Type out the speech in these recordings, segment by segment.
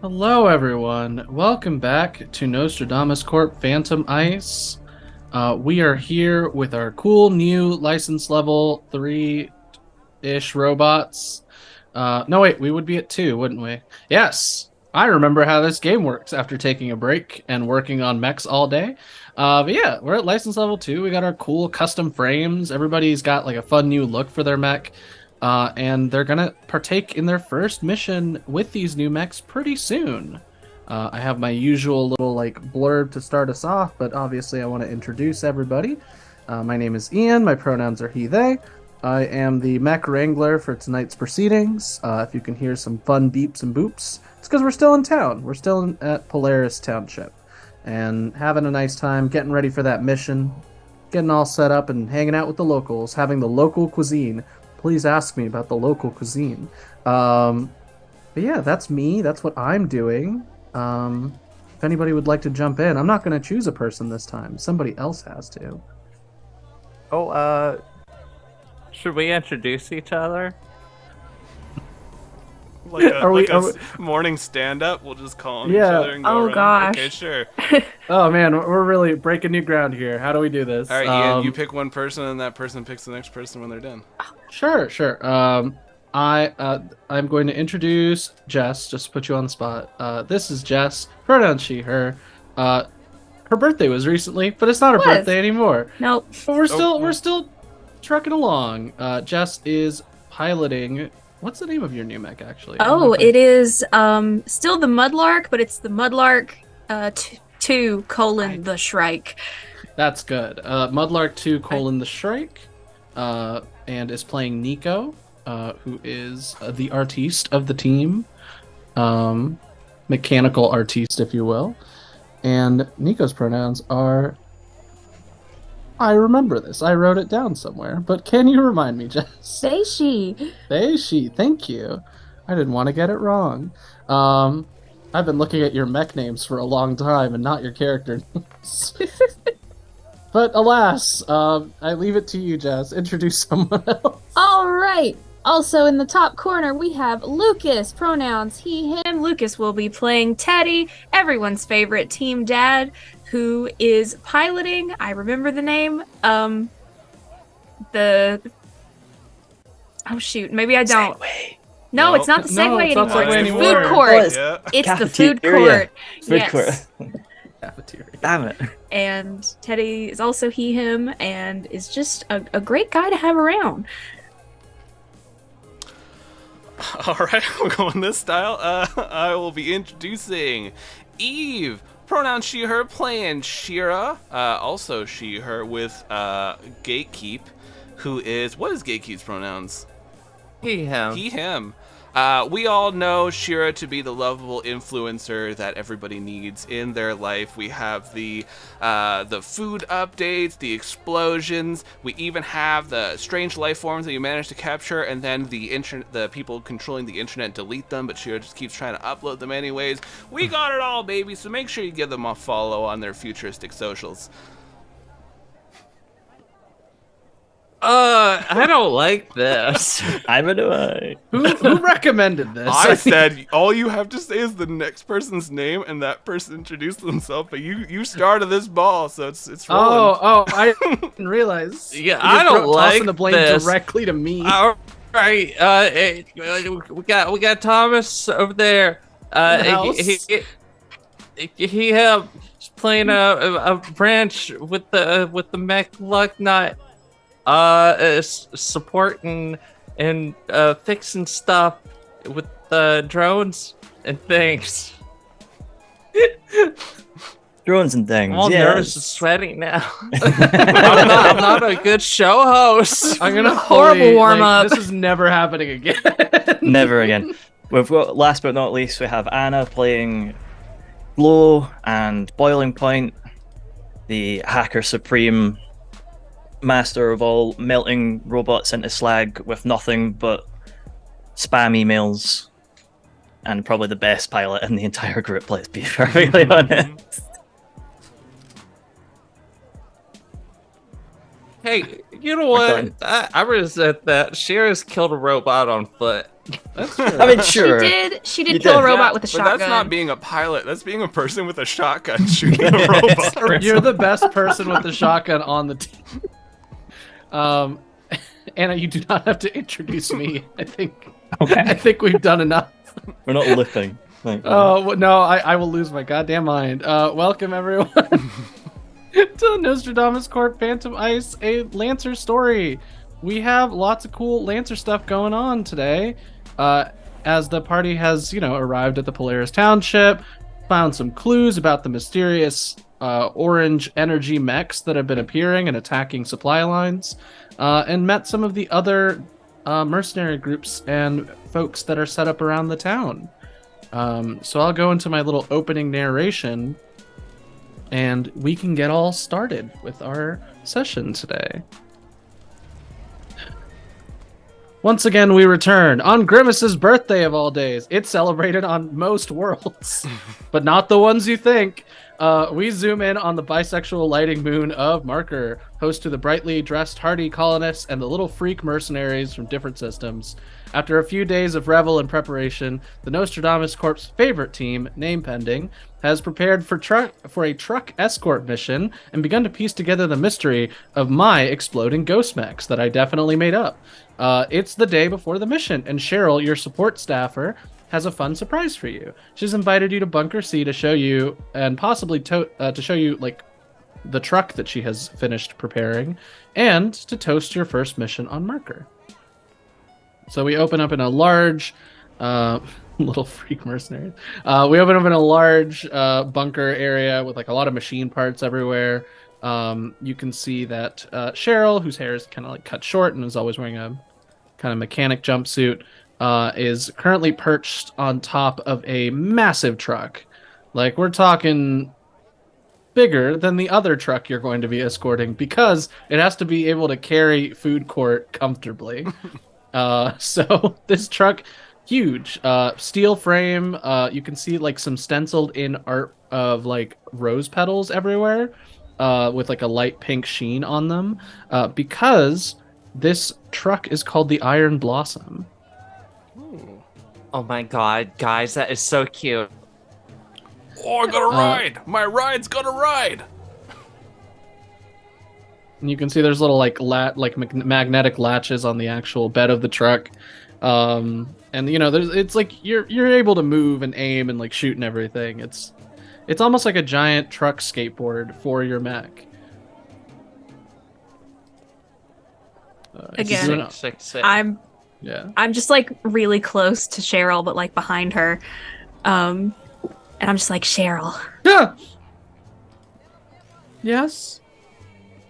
Hello, everyone. Welcome back to Nostrodamus Corp Phantom Ice. We are here with our cool new license level 3-ish robots. No, wait, we would be at 2, wouldn't we? Yes, I remember how this game works after taking a break and working on mechs all day. But yeah, we're at license level 2. We got our cool custom frames. Everybody's got like a fun new look for their mech. And they're gonna partake in their first mission with these new mechs pretty soon. I have my usual little like blurb to start us off, but obviously I want to introduce everybody. My name is Ian. My pronouns are he, they. I am the mech wrangler for tonight's proceedings. If you can hear some fun beeps and boops, it's because we're still in town. We're still at Polaris Township and having a nice time, getting ready for that mission, getting all set up and hanging out with the locals, having the local cuisine. Please ask me about the local cuisine. But yeah, that's me. That's what I'm doing. If anybody would like to jump in, I'm not going to choose a person this time. Somebody else has to. Should we introduce each other? Morning stand-up. We'll just call on each Yeah. other and go Oh, around. gosh. Okay, sure. Oh man, we're really breaking new ground here. How do we do this? All right, Ian, you pick one person, and that person picks the next person when they're done. Sure. I'm going to introduce Jess. Just to put you on the spot. This is Jess. Pronoun she, her. Her birthday was recently, but it's not her birthday anymore. Nope. But we're still trucking along. Jess is piloting. What's the name of your new mech, actually? It is still the Mudlark, but it's the Mudlark 2 : the Shrike. That's good. Mudlark 2 : the Shrike, and is playing Nico, who is the artiste of the team, mechanical artiste, if you will. And Nico's pronouns are. I remember this. I wrote it down somewhere, but can you remind me, Jess? They, she. They, she. Thank you. I didn't want to get it wrong. I've been looking at your mech names for a long time and not your character names. But alas, I leave it to you, Jess. Introduce someone else. All right. Also in the top corner, we have Lucas, pronouns he, him. Lucas will be playing Teddy, everyone's favorite team dad, who is piloting, I remember the name, oh shoot, maybe I don't. Segway. No, it's not the No, Segway it's not anymore. Segway It's the anymore. food court. Yeah. It's the food Cafeteria. court. Food Yes. court. Cafeteria. Damn it. And Teddy is also he, him, and is just a great guy to have around. All right, we'll go in this style. I will be introducing Eve. Pronoun she, her, playing Shira. Also she, her, with Gatekeep, who is... What is Gatekeep's pronouns? He, him. He, him. We all know Shira to be the lovable influencer that everybody needs in their life. We have the food updates, the explosions. We even have the strange life forms that you manage to capture, and then the people controlling the internet delete them, but Shira just keeps trying to upload them anyways. We got it all, baby. So make sure you give them a follow on their futuristic socials. I don't like this. Either do I. Who recommended this? I said all you have to say is the next person's name, and that person introduced themselves. But you started this ball, so it's rolling. I didn't realize. Yeah, You I just don't like tossing the blame this. directly to me. All right, we got Thomas over there. house. He he's playing a branch with the mech luck nut. Supporting and fixing stuff with the drones and things. Drones and things. I'm all yeah. nervous and sweating now. I'm not a good show host. I'm gonna Horrible fully, warm-up. This is never happening again. Never again. We've got, last but not least, we have Anna playing Glow and Boiling Point, the Hacker Supreme, master of all melting robots into slag with nothing but spam emails, and probably the best pilot in the entire group, let's be perfectly honest. Hey, you know what? I resent that. Shira's killed a robot on foot. That's true. I mean, sure. She You did kill a did. robot with a But shotgun. that's not being a pilot. That's being a person with a shotgun shooting a robot. You're the best person with the shotgun on the team. Anna, you do not have to introduce me. I think we've done enough. We're not looking. Oh no, I will lose my goddamn mind. Welcome everyone to Nostrodamus Corp Phantom Ice, a Lancer story. We have lots of cool Lancer stuff going on today. As the party has, arrived at the Polaris Township, found some clues about the mysterious orange energy mechs that have been appearing and attacking supply lines, and met some of the other mercenary groups and folks that are set up around the town. So I'll go into my little opening narration, and we can get all started with our session today. Once again, we return on Grimace's birthday of all days. It's celebrated on most worlds, but not the ones you think. We zoom in on the bisexual lighting moon of Marker, host to the brightly dressed hardy colonists and the little freak mercenaries from different systems. After a few days of revel and preparation, the Nostrodamus Corp's favorite team, name pending, has prepared for a truck escort mission and begun to piece together the mystery of my exploding ghost mechs that I definitely made up. It's the day before the mission, and Cheryl, your support staffer, has a fun surprise for you. She's invited you to Bunker C to show you, and possibly to show you, the truck that she has finished preparing, and to toast your first mission on Marker. So we open up in a large, little freak mercenaries. We open up in a large bunker area with a lot of machine parts everywhere. You can see that Cheryl, whose hair is kind of cut short and is always wearing a kind of mechanic jumpsuit, is currently perched on top of a massive truck. We're talking bigger than the other truck you're going to be escorting, because it has to be able to carry food court comfortably. So this truck, huge, steel frame. You can see some stenciled in art of rose petals everywhere, with a light pink sheen on them, because this truck is called the Iron Blossom. Oh my god, guys, that is so cute. Oh, I got a ride! My ride's got a ride! And you can see there's little magnetic latches on the actual bed of the truck, and it's you're able to move and aim and shoot and everything. It's almost like a giant truck skateboard for your mech. Again, Six. I'm just really close to Cheryl, but behind her, and I'm just Cheryl. Yeah. Yes.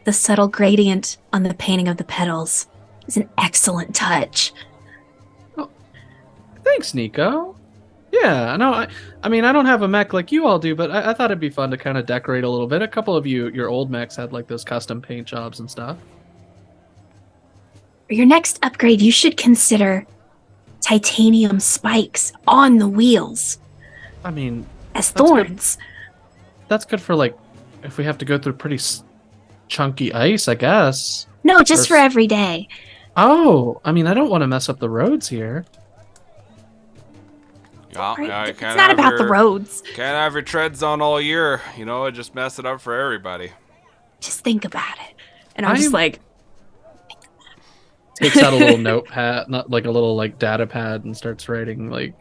The subtle gradient on the painting of the petals is an excellent touch. Oh, thanks, Nico. Yeah, no, I mean, I don't have a mech like you all do, but I thought it'd be fun to kind of decorate a little bit. A couple of your old mechs had those custom paint jobs and stuff. For your next upgrade, you should consider titanium spikes on the wheels. I mean, as thorns. That's good for if we have to go through pretty chunky ice, I guess. No, just for every day. Oh, I mean, I don't want to mess up the roads here. Yeah, it's not about the roads. Can't have your treads on all year. Just mess it up for everybody. Just think about it. And I'm just takes out a little notepad, not a little data pad, and starts writing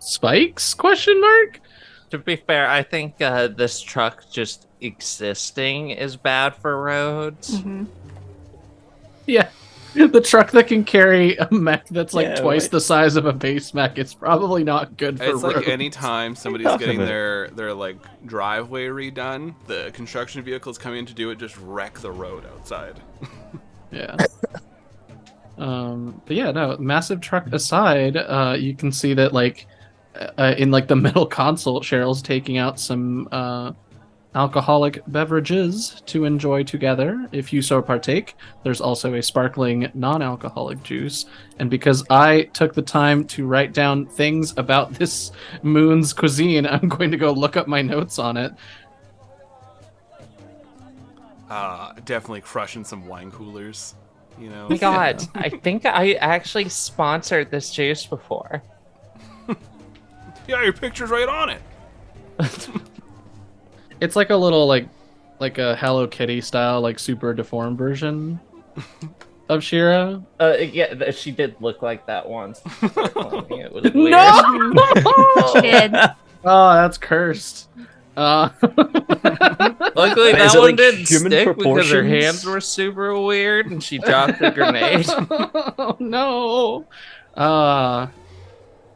spikes ? To be fair, I think this truck just existing is bad for roads. Mm-hmm. Yeah. The truck that can carry a mech that's twice the size of a base mech, it's probably not good for roads. It's anytime somebody's getting their driveway redone, the construction vehicles coming in to do it just wreck the road outside. Yeah. But yeah, no, massive truck aside, you can see that in the middle console, Cheryl's taking out some alcoholic beverages to enjoy together if you so partake. There's also a sparkling non-alcoholic juice, and because I took the time to write down things about this moon's cuisine, I'm going to go look up my notes on it. Definitely crushing some wine coolers. you know. Oh my god, I think I actually sponsored this juice before. Yeah, your picture's right on it. It's like a little like a Hello Kitty style, like super deformed version of Shira. Yeah, she did look like that once. It was weird. No! She did. Oh, that's cursed. Luckily, Is that it one like didn't human stick because her proportions? hands were super weird and she dropped the grenade. Oh no.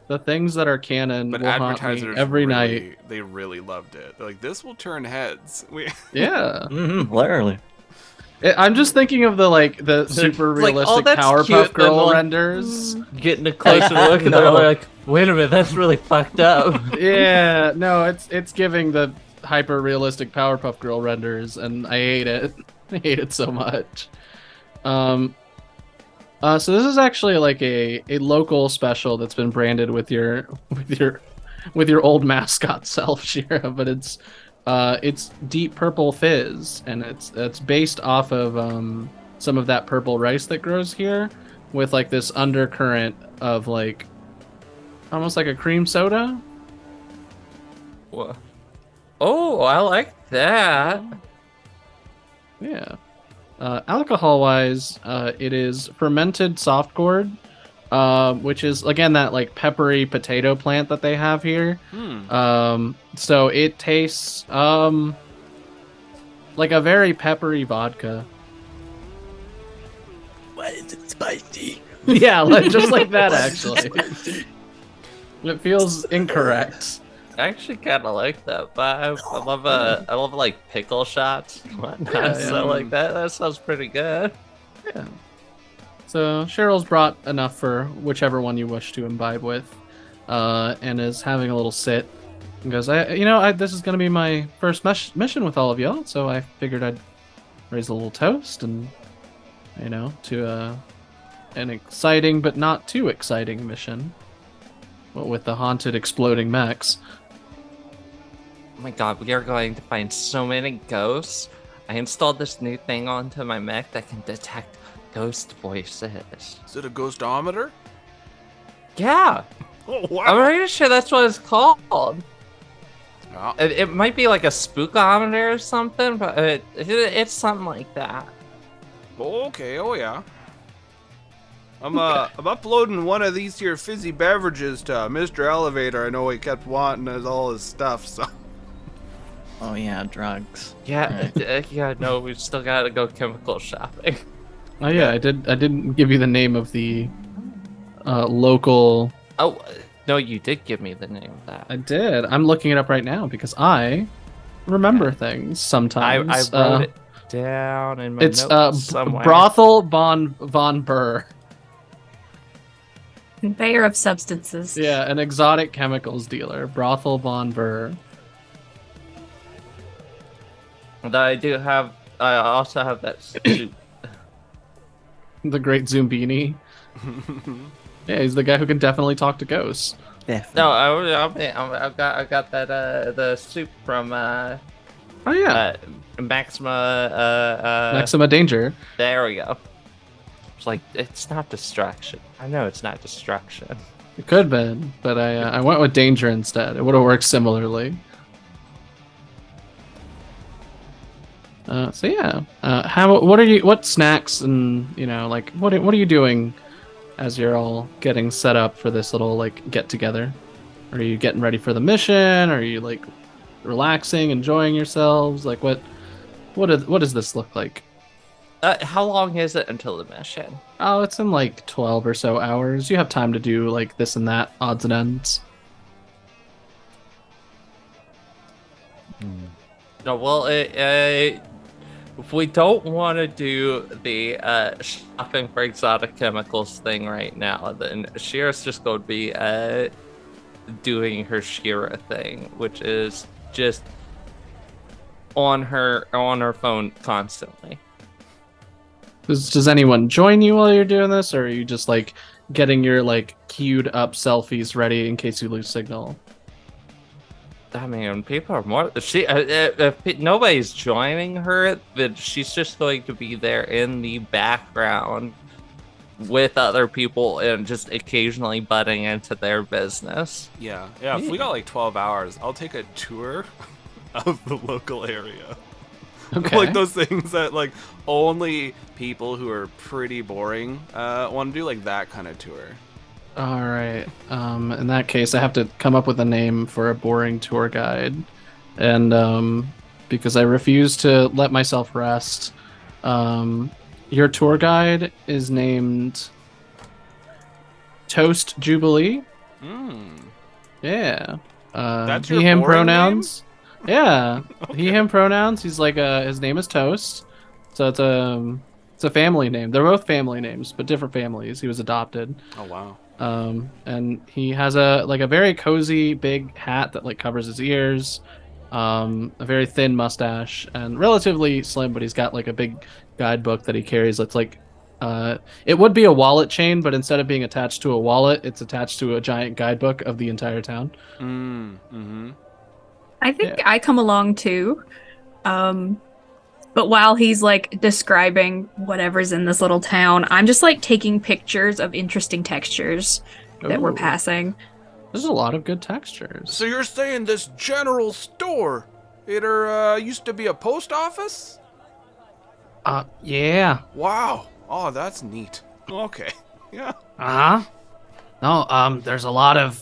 The things that are canon But will haunt me advertisers every night. they really loved it. They're like, this will turn heads. Yeah. Literally. I'm just thinking of the super Like, oh, realistic that's Powerpuff cute, Girl then, like, renders. Getting a closer look and No. they're like, wait a minute, that's really fucked up. Yeah, no, it's giving the hyper realistic Powerpuff Girl renders, and I hate it. I hate it so much. So this is actually like a local special that's been branded with your old mascot self, Shira, but it's Deep Purple Fizz, and it's based off of some of that purple rice that grows here, with like this undercurrent of like almost like a cream soda. Wha- Oh, I like that. Yeah. Alcohol-wise, it is fermented soft gourd, which is again that like peppery potato plant that they have here. So it tastes like a very peppery vodka. Why is it spicy? Yeah, just like that actually. It feels incorrect. I actually kind of like that vibe. I love like pickle shots and whatnot. Yeah, So yeah. like that sounds pretty good. Yeah. So Cheryl's brought enough for whichever one you wish to imbibe with, and is having a little sit. And goes, this is gonna be my first mission with all of y'all, so I figured I'd raise a little toast and, to an exciting but not too exciting mission. Well, with the haunted exploding mechs. Oh my god, we are going to find so many ghosts. I installed this new thing onto my mech that can detect ghost voices. Is it a ghostometer? Yeah, Oh wow. I'm pretty sure that's what it's called. Oh, It might be like a spookometer or something, but it's something like that. okay. Oh yeah. I'm uploading one of these here fizzy beverages to Mr. Elevator. I know he kept wanting all his stuff, so. Oh yeah, drugs. Yeah, no, we still gotta go chemical shopping. Oh yeah, I didn't give you the name of the local. Oh, no, you did give me the name of that. I did. I'm looking it up right now because I remember things I sometimes. wrote it down in my It's notes somewhere. Brothel von Burr. Conveyor of substances. Yeah, an exotic chemicals dealer. Brothel von Burr. And I also have that suit. The great Zumbini. Yeah, he's the guy who can definitely talk to ghosts. Definitely. No, I got that the soup from Oh yeah, Maxima. Maxima Danger. There we go. It's like it's not destruction. I know it's not destruction. It could have been, but I went with Danger instead. It would have worked similarly. So yeah, what snacks and what are you doing as you're all getting set up for this little like get together? Are you getting ready for the mission? Are you like relaxing, enjoying yourselves? Like what does this look like? How long is it until the mission? Oh, it's in like 12 or so hours. You have time to do like this and that, odds and ends. No, well, if we don't want to do the shopping for exotic chemicals thing right now, then Shira's just going to be doing her Shira thing, which is just on her phone constantly. Does anyone join you while you're doing this, or are you just like getting your like queued up selfies ready in case you lose signal? I mean, people are more. If nobody's joining her, then she's just going to be there in the background with other people and just occasionally butting into their business. Yeah. If we got like 12 hours, I'll take a tour of the local area. Okay. Like those things that like only people who are pretty boring want to do, like that kind of tour. All right. In that case, I have to come up with a name for a boring tour guide, and because I refuse to let myself rest, your tour guide is named Toast Jubilee. Yeah. That's he your him boring pronouns. Yeah. Okay. He him pronouns. He's like his name is Toast, so it's a family name. They're both family names, but different families. He was adopted. Oh wow. And he has a very cozy big hat that like covers his ears, a very thin mustache and relatively slim, but he's got like a big guidebook that he carries that's like it would be a wallet chain, but instead of being attached to a wallet, it's attached to a giant guidebook of the entire town. I think I come along too. But while he's like describing whatever's in this little town, I'm just like taking pictures of interesting textures that we're Ooh. passing. There's a lot of good textures. So you're saying this general store, it used to be a post office? Yeah. Wow. Oh, that's neat. Okay. Yeah. No, there's a lot of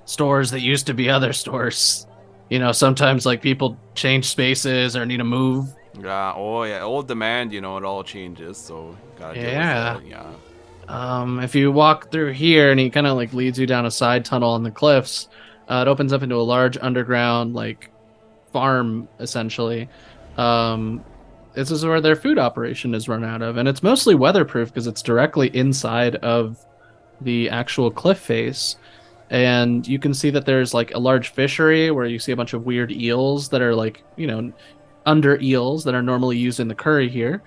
stores that used to be other stores. You know, sometimes like people change spaces or need to move. Yeah. Oh yeah. Old demand, it all changes, so gotta deal with Yeah. that. Yeah. If you walk through here and he kind of like leads you down a side tunnel on the cliffs, it opens up into a large underground like farm essentially. This is where their food operation is run out of, and it's mostly weatherproof because it's directly inside of the actual cliff face. And you can see that there's like a large fishery where you see a bunch of weird eels that are like, under eels that are normally used in the curry here.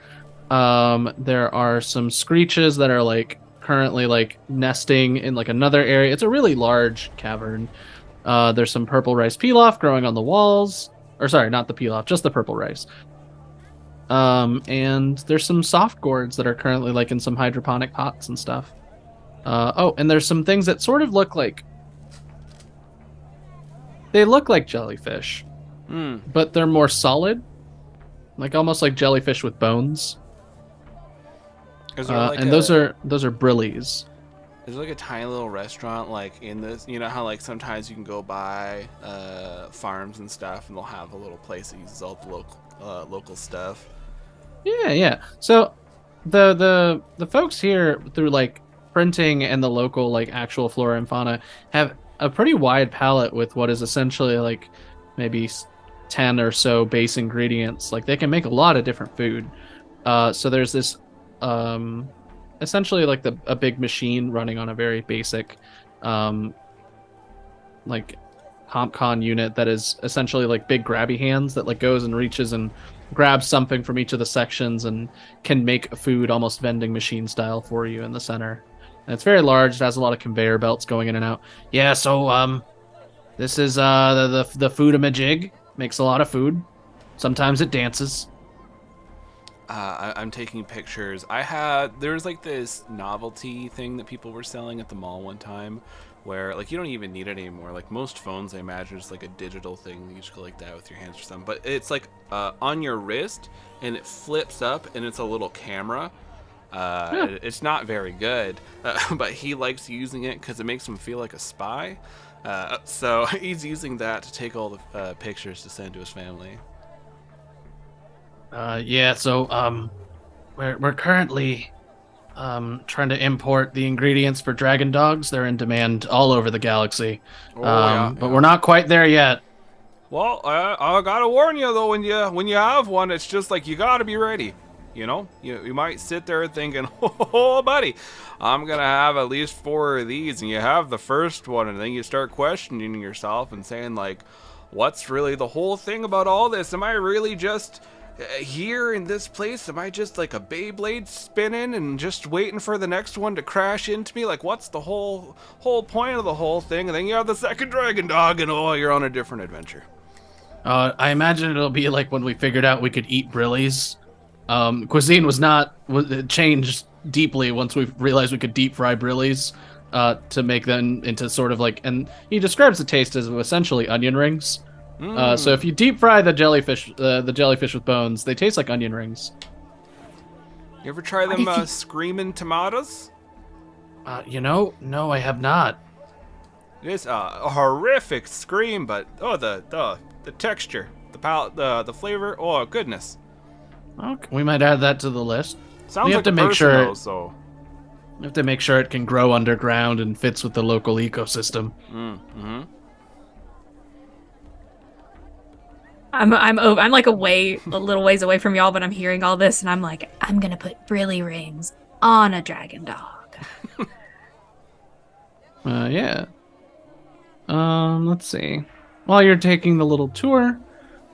There are some screeches that are like currently like nesting in like another area. It's a really large cavern. There's some purple rice pilaf growing on the walls. Or sorry, not the pilaf, just the purple rice. And there's some soft gourds that are currently like in some hydroponic pots and stuff. And there's some things that sort of look like jellyfish, but they're more solid, like almost like jellyfish with bones. Is there like and those are brillies. Is there like a tiny little restaurant like in this? You know how like sometimes you can go by farms and stuff, and they'll have a little place that uses all the local stuff. Yeah. So the folks here through like printing and the local like actual flora and fauna have a pretty wide palette with what is essentially like maybe 10 or so base ingredients. Like they can make a lot of different food. So there's this essentially like a big machine running on a very basic like HompCon unit that is essentially like big grabby hands that like goes and reaches and grabs something from each of the sections and can make food almost vending machine style for you in the center. And it's very large. It has a lot of conveyor belts going in and out. Yeah, so this is the food-a-majig. Makes a lot of food. Sometimes it dances. I'm taking pictures. There's like this novelty thing that people were selling at the mall one time where like you don't even need it anymore. Like most phones, I imagine, is like a digital thing that you just go like that with your hands or something. But it's like on your wrist and it flips up and it's a little camera. It's not very good, but he likes using it because it makes him feel like a spy. So he's using that to take all the pictures to send to his family. So we're currently trying to import the ingredients for dragon dogs. They're in demand all over the galaxy. But we're not quite there yet. Well, I gotta warn you though, when you have one, it's just like you gotta be ready. You might sit there thinking, oh, buddy, I'm gonna have at least 4 of these, and you have the first one, and then you start questioning yourself and saying like, what's really the whole thing about all this? Am I really just here in this place, am I just like a Beyblade spinning and just waiting for the next one to crash into me? Like, what's the whole point of the whole thing? And then you have the second dragon dog, and you're on a different adventure. I imagine it'll be like when we figured out we could eat brillies. Cuisine it changed deeply once we realized we could deep fry brillies to make them into sort of like, and he describes the taste as essentially onion rings. So if you deep fry the jellyfish with bones, they taste like onion rings. You ever try them screaming tomatoes? No, I have not. It's a horrific scream, but the texture, the palate, the flavor, oh goodness. Okay, we might add that to the list. Sounds we have like to a make person, sure. though, so. We have to make sure it can grow underground and fits with the local ecosystem. Mm-hmm. I'm like a little ways away from y'all, but I'm hearing all this, and I'm like, I'm gonna put brilly rings on a dragon dog. Yeah. Let's see. While you're taking the little tour,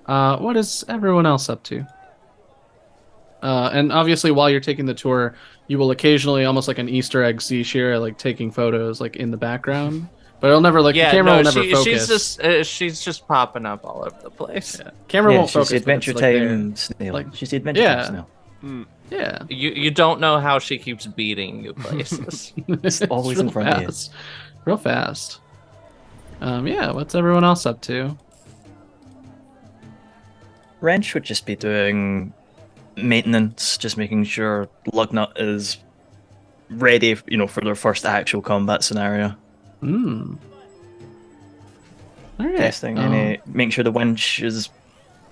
what is everyone else up to? And obviously, while you're taking the tour, you will occasionally, almost like an Easter egg, see Shira like taking photos, like in the background. But it'll never the camera will never focus. She's just popping up all over the place. Yeah. Camera won't she's focus. The Adventure Time snail. Like, she's the Adventure Time snail. Yeah. You don't know how she keeps beating you places. It's always in front of you. Real fast. Yeah. What's everyone else up to? Wrench would just be doing maintenance, just making sure Lugnut is ready, for their first actual combat scenario. All right. Testing making sure the winch is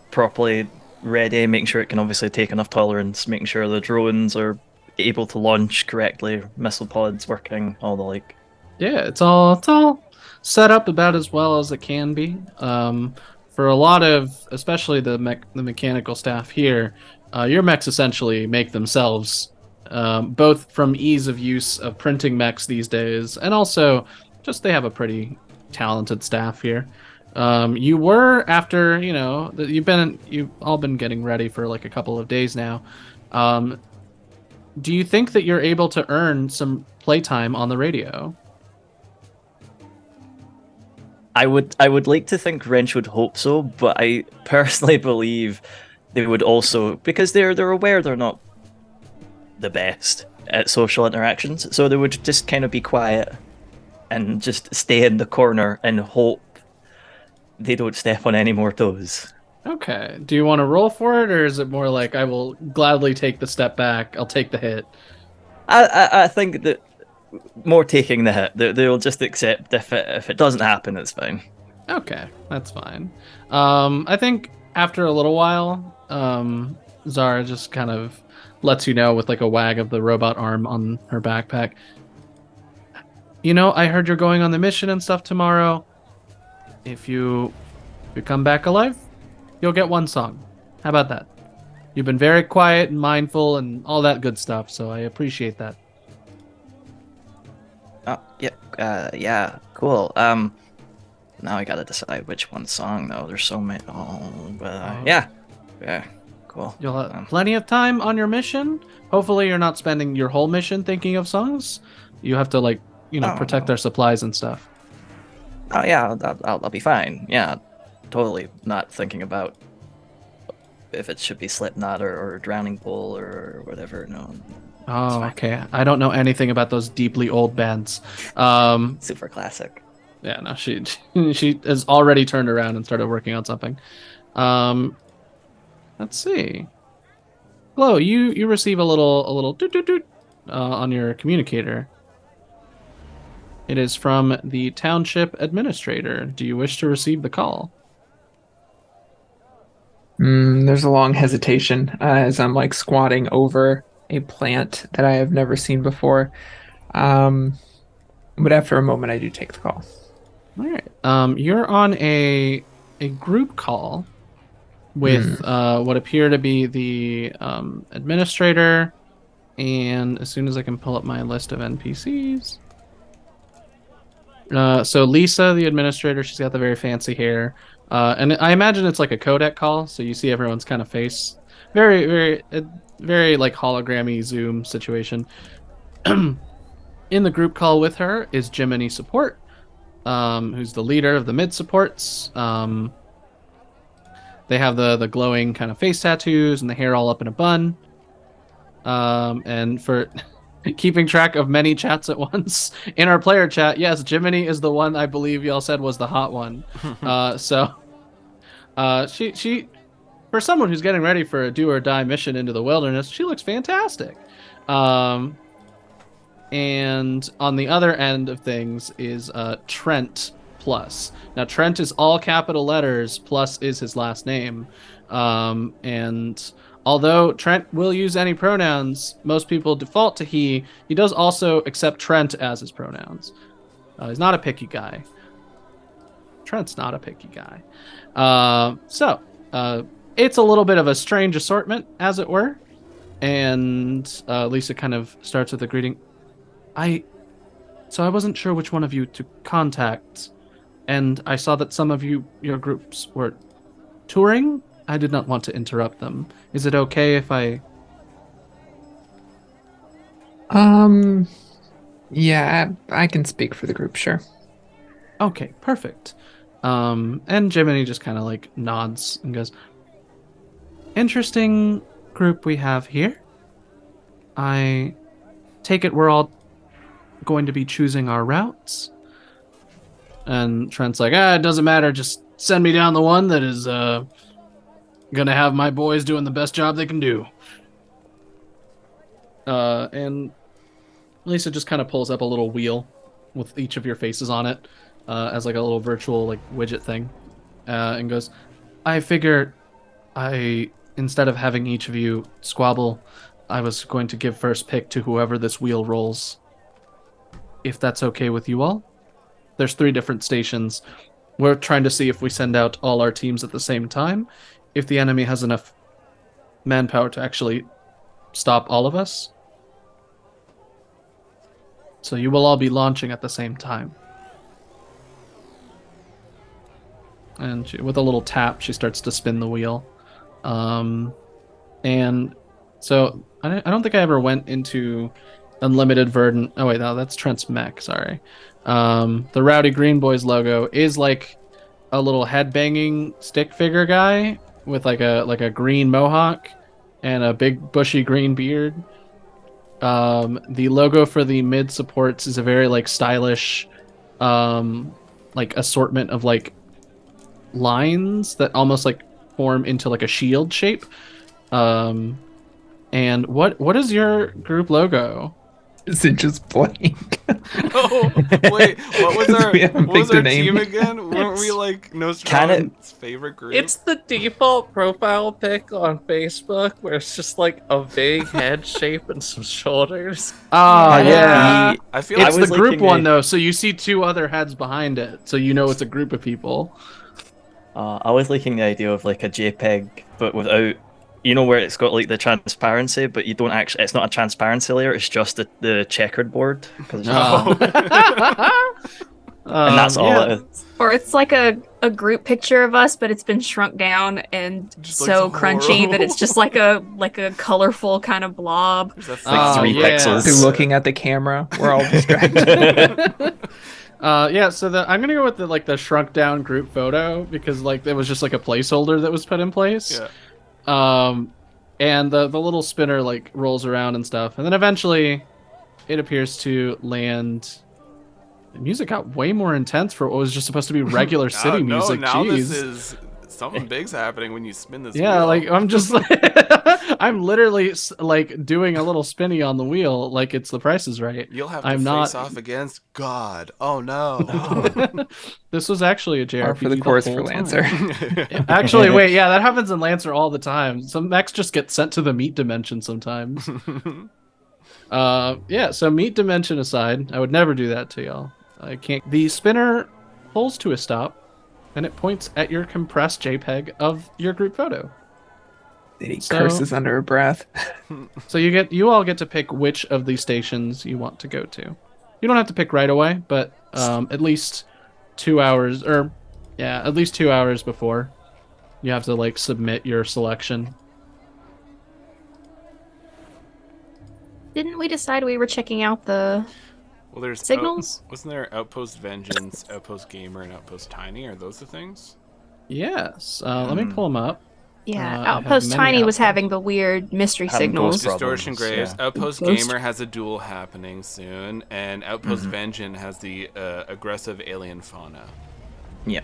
properly ready, making sure it can obviously take enough tolerance, making sure the drones are able to launch correctly, missile pods working, all the like. Yeah, it's all set up about as well as it can be. For a lot of, especially the mechanical staff here, your mechs essentially make themselves, both from ease of use of printing mechs these days, and also just they have a pretty talented staff here. You were, after you've all been getting ready for like a couple of days now. Do you think that you're able to earn some playtime on the radio? I would like to think Wrench would hope so, but I personally believe they would also, because they're aware they're not the best at social interactions, so they would just kind of be quiet and just stay in the corner and hope they don't step on any more toes. Okay. Do you want to roll for it, or is it more like I will gladly take the step back? I'll take the hit. I think that more taking the hit. They'll just accept if it doesn't happen, it's fine. Okay, that's fine. I think after a little while, Zara just kind of lets you know with like a wag of the robot arm on her backpack. I heard you're going on the mission and stuff tomorrow. If you come back alive, you'll get one song. How about that? You've been very quiet and mindful and all that good stuff, so I appreciate that. Oh, yeah, cool. Now I gotta decide which one song though. There's so many. Yeah, cool. You'll have plenty of time on your mission. Hopefully, you're not spending your whole mission thinking of songs. You have to protect their supplies and stuff. Oh yeah, I'll be fine. Yeah, totally not thinking about if it should be Slipknot or Drowning Pool or whatever. No. Oh, okay. I don't know anything about those deeply old bands. Super classic. Yeah, no, she has already turned around and started working on something. Let's see. Glow, you receive a little doot doot doot on your communicator. It is from the township administrator. Do you wish to receive the call? There's a long hesitation as I'm like squatting over a plant that I have never seen before. But after a moment, I do take the call. All right. You're on a group call with what appear to be the administrator, and as soon as I can pull up my list of NPCs. So Lisa, the administrator, she's got the very fancy hair. And I imagine it's like a codec call, so you see everyone's kind of face. very, very, very like hologrammy Zoom situation. In the group call with her is Jiminy Support, who's the leader of the mid supports. They have the glowing kind of face tattoos and the hair all up in a bun. And for keeping track of many chats at once, in our player chat, yes, Jiminy is the one I believe y'all said was the hot one. She for someone who's getting ready for a do or die mission into the wilderness, she looks fantastic. And on the other end of things is Trent Plus. Now Trent is all capital letters, Plus is his last name. And although Trent will use any pronouns, most people default to he. He does also accept Trent as his pronouns. He's not a picky guy. Trent's not a picky guy. So it's a little bit of a strange assortment, as it were. And Lisa kind of starts with a greeting. So I wasn't sure which one of you to contact, and I saw that some of your groups were touring. I did not want to interrupt them. Is it okay if I... Yeah, I can speak for the group, sure. Okay, perfect. And Jiminy just kind of like nods and goes, interesting group we have here. I take it we're all going to be choosing our routes. And Trent's like, it doesn't matter, just send me down the one that is gonna have my boys doing the best job they can do. And Lisa just kind of pulls up a little wheel with each of your faces on it, as like a little virtual like widget thing, and goes, I figure instead of having each of you squabble, I was going to give first pick to whoever this wheel rolls. If that's okay with you all. There's 3 different stations. We're trying to see if we send out all our teams at the same time, if the enemy has enough manpower to actually stop all of us. So you will all be launching at the same time. And with a little tap, she starts to spin the wheel. And so I don't think I ever went into Unlimited Verdant. Oh wait, no, that's Trent's mech. Sorry. The Rowdy Green Boys logo is like a little headbanging stick figure guy with like a green mohawk and a big bushy green beard. The logo for the mid supports is a very like stylish, like assortment of like lines that almost like form into like a shield shape. And what is your group logo? Is it just blank? Oh, wait, what was our, We haven't what was picked a our name team yet. again? Weren't we like Nostrodamus' favorite group? It's the default profile pic on Facebook where it's just like a big head shape and some shoulders. Oh, Can it yeah. be- I feel It's like the was group liking one, the- though, so you see 2 other heads behind it, so you know it's a group of people. I was liking the idea of like a JPEG, but without, where it's got like the transparency, but you don't actually. It's not a transparency layer. It's just the checkered board, 'cause it's just- and that's all it is. Or it's like a group picture of us, but it's been shrunk down and Just so looks crunchy that horrible. it's just like a colorful kind of blob. That's Oh, 3 yeah. pixels. They're looking at the camera. We're all distracted. Yeah, so I'm gonna go with the shrunk down group photo because like it was just like a placeholder that was put in place. Yeah. And the little spinner like rolls around and stuff, and then eventually it appears to land. The music got way more intense for what was just supposed to be regular city music. Now Jeez. this is something big's happening when you spin this. Yeah, wheel. like I'm just I'm literally like doing a little spinny on the wheel like it's The Price is Right. You'll have to I'm face not- off against God. Oh no. This was actually a JRPG. Or for the course whole for time. Lancer. Actually, wait, yeah, that happens in Lancer all the time. Some mechs just get sent to the meat dimension sometimes. Yeah, so meat dimension aside, I would never do that to y'all. I can't. The spinner pulls to a stop, and it points at your compressed JPEG of your group photo. He So- curses under her breath. So you all get to pick which of the stations you want to go to. You don't have to pick right away, but at least 2 hours, or yeah, at least 2 hours before, you have to like submit your selection. Didn't we decide we were checking out the Well, there's signals? wasn't there Outpost Vengeance, Outpost Gamer, and Outpost Tiny? Are those the things? Yes. Let me pull them up. Yeah, I have Outpost many Tiny was outposts. having the weird mystery Having ghost signals. Distortion problems, Graves. yeah. Outpost Ghost- Gamer has a duel happening soon, and Outpost Vengeance has the aggressive alien fauna. Yeah.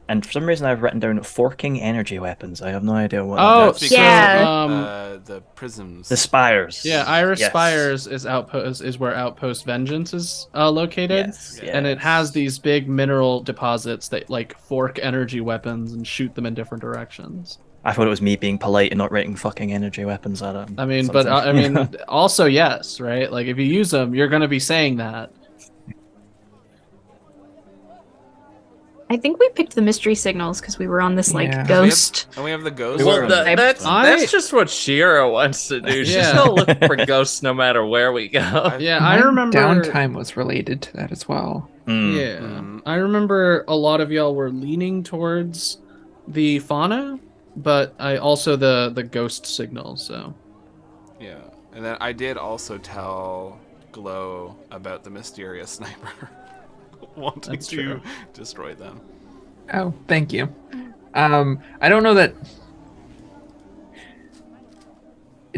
And for some reason, I've written down forking energy weapons. I have no idea what. Oh, That's because Yeah. the prisms. The spires. Yeah, Iris Yes. Spires is where Outpost Vengeance is located, Yes. and it yes. has these big mineral deposits that like fork energy weapons and shoot them in different directions. I thought it was me being polite and not writing fucking energy weapons at it. I mean, but I mean, also yes, right? Like if you use them, you're going to be saying that. I think we picked the mystery signals because we were on this like Yeah. ghost. And we have the ghost. Well, Well, Sure. that's just what Shira wants to do. She's Yeah. gonna look for ghosts no matter where we go. Yeah, My I remember downtime was related to that as well. Yeah, Mm. I remember a lot of y'all were leaning towards the fauna, but I also the ghost signals. So Yeah, and then I did also tell Glow about the mysterious sniper wanting That's to true. destroy them. Oh, thank you. I don't know that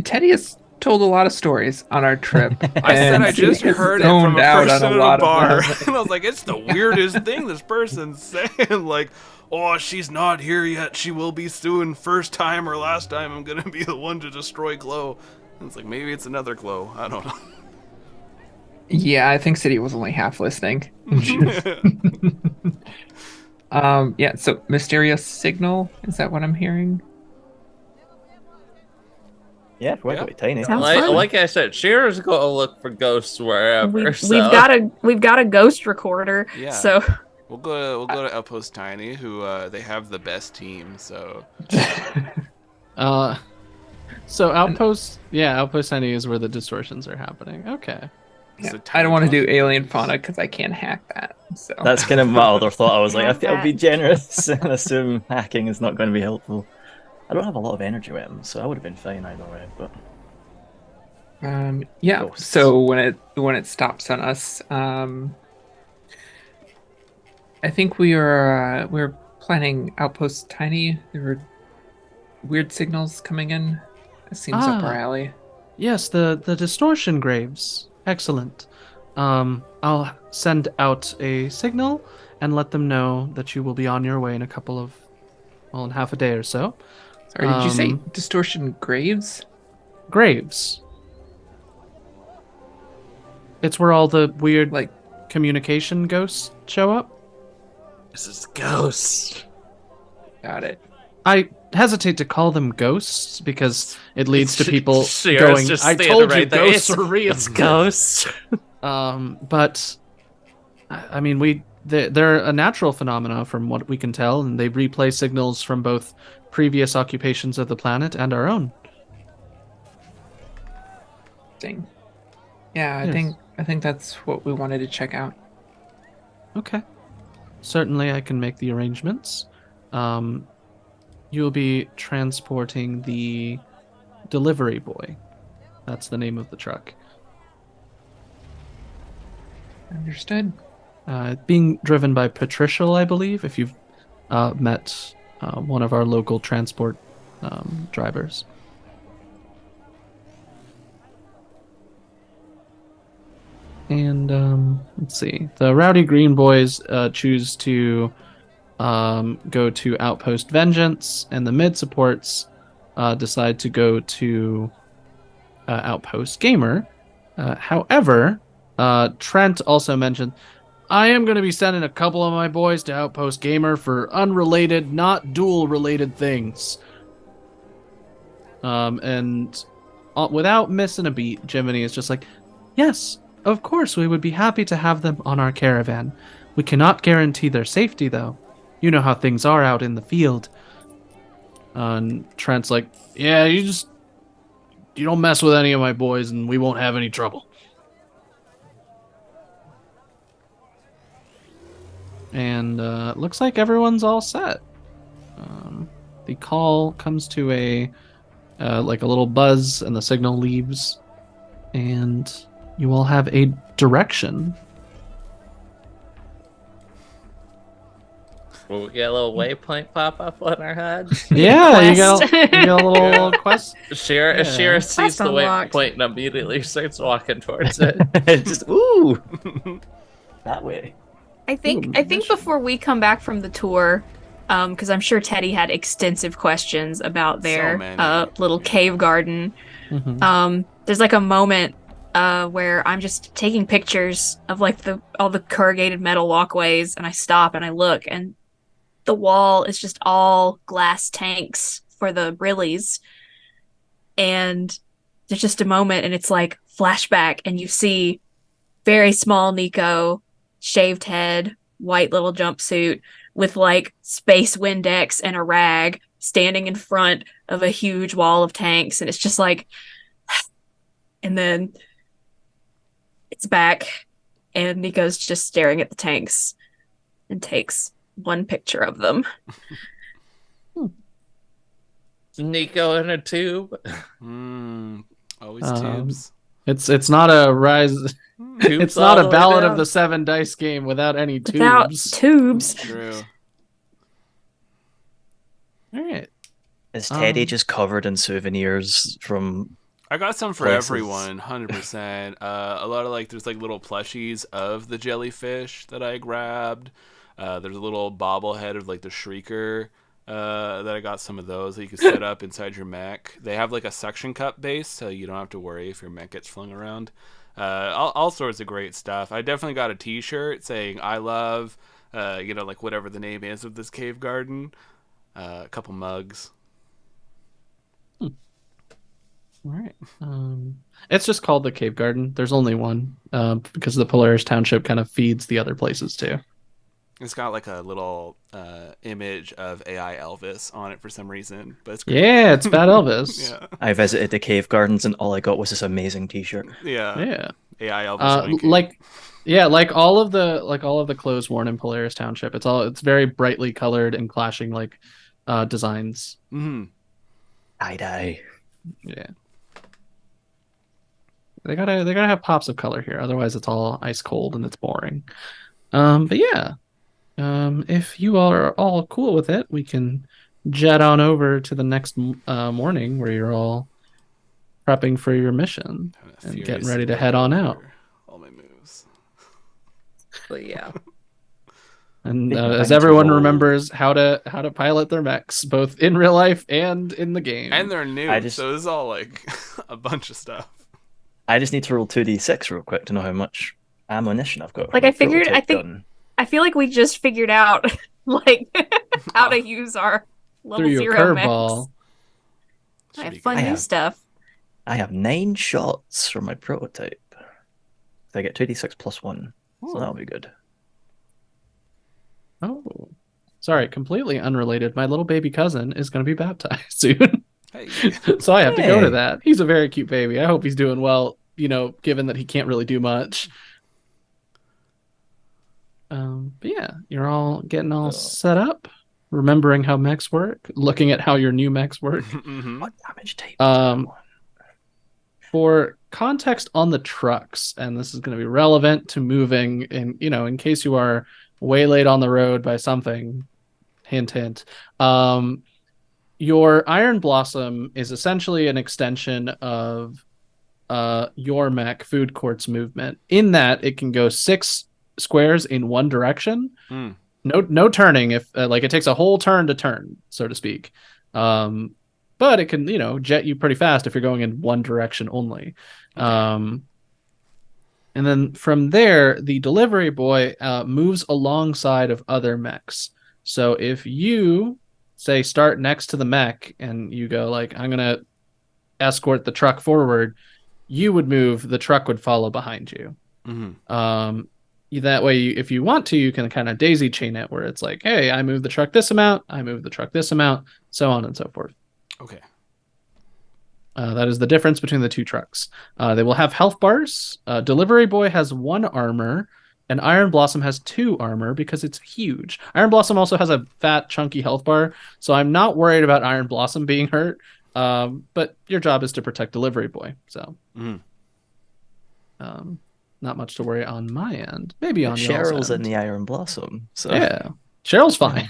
Teddy has told a lot of stories on our trip. I said and I just he has heard it from zoned a out person on at a lot of bar, them. and I was like, "It's the weirdest thing this person's saying." Like, "Oh, she's not here yet. She will be soon. First time or last time, I'm gonna be the one to destroy Glow." And it's like maybe it's another Glow. I don't know. Yeah, I think City was only half listening. Yeah, so mysterious signal, is that what I'm hearing? Yeah, if we're Yeah. going to be tiny. Sounds Like, fun. like I said, Shira's gonna look for ghosts wherever. We've so. got a ghost recorder. Yeah. So We'll go to Outpost Tiny, who they have the best team. So so Outpost Tiny is where the distortions are happening. Okay. it's a I tiny don't want to do cosmic alien place. fauna because I can't hack that. So That's kind of my other thought. I was like, I Have think I'll be that. generous and assume hacking is not going to be helpful. I don't have a lot of energy weapons, so I would have been fine either way. But yeah. Ghosts. So when it stops on us, I think we're planning Outpost Tiny. There were weird signals coming in. It seems up our Ah. alley. Yes, the distortion graves. Excellent. I'll send out a signal and let them know that you will be on your way in in half a day or so. Sorry, did you say Um, distortion graves? Graves. It's where all the weird Like, communication ghosts show up. This is ghosts. got it. I hesitate to call them ghosts because it leads to people Shira's going, just I standing told you right there. ghosts are real. It's ghosts. But I mean, they're a natural phenomena from what we can tell, and they replay signals from both previous occupations of the planet and our own. Dang. Yeah, Yes. I think that's what we wanted to check out. Okay. Certainly, I can make the arrangements. You'll be transporting the delivery boy. That's the name of the truck. Understood. Being driven by Patricial, I believe, if you've met one of our local transport drivers. And let's see. The Rowdy Green Boys choose to go to Outpost Vengeance, and the mid supports decide to go to Outpost Gamer. However, Trent also mentioned, I am going to be sending a couple of my boys to Outpost Gamer for unrelated, not duel-related things. And without missing a beat, Jiminy is just like, yes, of course, we would be happy to have them on our caravan. We cannot guarantee their safety, though. You know how things are out in the field. And Trent's like, yeah, you don't mess with any of my boys and we won't have any trouble. And looks like everyone's all set. The call comes to a like a little buzz, and the signal leaves, and you all have a direction. Will we get a little waypoint pop up on our heads? Yeah, you Quest. got a little quest. Shira Yeah. sees the unlocked. waypoint and immediately starts walking towards it. Just ooh, that way. I think Ooh, I think mission. before we come back from the tour, because I'm sure Teddy had extensive questions about their many. little cave garden. Mhm. There's like a moment where I'm just taking pictures of like all the corrugated metal walkways, and I stop and I look, and the wall is just all glass tanks for the Brillies. And there's just a moment, and it's like flashback, and you see very small Nico, shaved head, white little jumpsuit with like space Windex and a rag standing in front of a huge wall of tanks. And it's just like, and then it's back, and Nico's just staring at the tanks and takes one picture of them. Nico in a tube. Always Um, tubes. It's not a rise. Tubes It's not all a the way Ballad down. of the Seven Dice game without any Without tubes. tubes. True. All right. Is Teddy Um, just covered in souvenirs from? I got some for Places. everyone, 100%. A lot of like, there's like little plushies of the jellyfish that I grabbed. There's a little bobblehead of like the Shrieker that I got some of those that you can set up inside your mech. They have like a suction cup base, so you don't have to worry if your mech gets flung around. All sorts of great stuff. I definitely got a T-shirt saying "I love," like whatever the name is of this cave garden. A couple mugs. All right. It's just called the Cave Garden. There's only one because the Polaris Township kind of feeds the other places too. It's got like a little image of AI Elvis on it for some reason, but it's great. Yeah, it's Bad Elvis. Yeah, I visited the cave gardens and all I got was this amazing T-shirt. yeah, Yeah. AI Elvis. winking. like all of the clothes worn in Polaris Township. It's very brightly colored and clashing like designs. Mhm. Die. Yeah. They gotta have pops of color here, otherwise it's all ice cold and it's boring. But yeah. If you are all cool with it, we can jet on over to the next morning where you're all prepping for your mission Kinda and getting ready to furiously head on look out. over all my moves. But yeah. And Big as mind everyone roll. remembers how to pilot their mechs, both in real life and in the game. And they're new, I just- so this is all like a bunch of stuff. I just need to roll 2d6 real quick to know how much ammunition I've got. for Like, my I figured- prototype I think- gun. I feel like we just figured out like how to use our level through your 0 mechs. curveball. Should I have be fun good. I new have- stuff. I have 9 shots for my prototype. So I get 2d6 plus 1. So that'll be good. Oh, sorry, completely unrelated. My little baby cousin is going to be baptized soon. Hey. So I have to go to Hey. that. He's a very cute baby. I hope he's doing well, given that he can't really do much. But yeah, you're all getting all set up, remembering how mechs work, looking at how your new mechs work. Mhm. What damage type? Um, For context on the trucks, and this is going to be relevant to moving in case you are waylaid on the road by something, hint, hint. Your Iron Blossom is essentially an extension of your mech Food Court's movement, in that it can go 6 squares in one direction. Mm. No turning, if it takes a whole turn to turn, so to speak. But it can, jet you pretty fast if you're going in one direction only. And then from there, the delivery boy moves alongside of other mechs. So if you say start next to the mech and you go like, I'm gonna escort the truck forward, you would move, the truck would follow behind you. Mhm. That way, if you want to, you can kind of daisy chain it, where it's like, hey, I move the truck this amount, I move the truck this amount, so on and so forth. Okay. That is the difference between the two trucks. They will have health bars. Delivery Boy has 1 armor, and Iron Blossom has 2 armor because it's huge. Iron Blossom also has a fat, chunky health bar, so I'm not worried about Iron Blossom being hurt. But your job is to protect Delivery Boy, so Mhm. not much to worry on my end. Maybe on y'all's Cheryl's in end. the Iron Blossom. So Yeah, Cheryl's fine.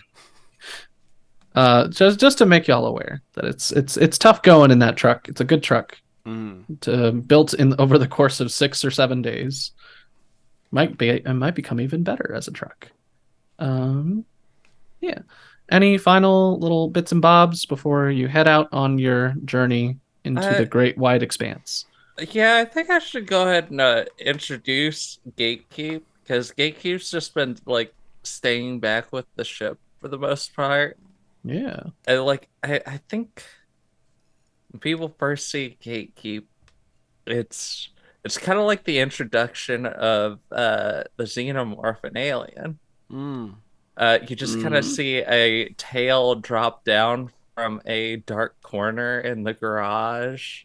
Just to make y'all aware that it's tough going in that truck. It's a good truck. Built in over the course of 6 or 7 days. It might become even better as a truck. Yeah. Any final little bits and bobs before you head out on your journey into the great wide expanse? Yeah, I think I should go ahead and introduce Gatekeep, because Gatekeep's just been like staying back with the ship for the most part. Yeah. And like I think when people first see Gatekeep, it's kind of like the introduction of the xenomorph alien. You just kind of see a tail drop down from a dark corner in the garage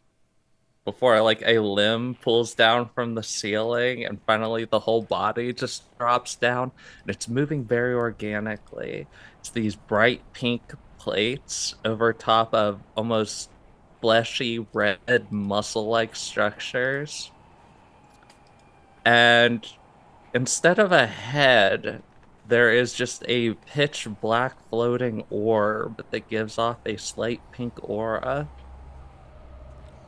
before like a limb pulls down from the ceiling, and finally the whole body just drops down, and it's moving very organically. It's these bright pink plates over top of almost fleshy red muscle-like structures. And instead of a head, there is just a pitch black floating orb that gives off a slight pink aura.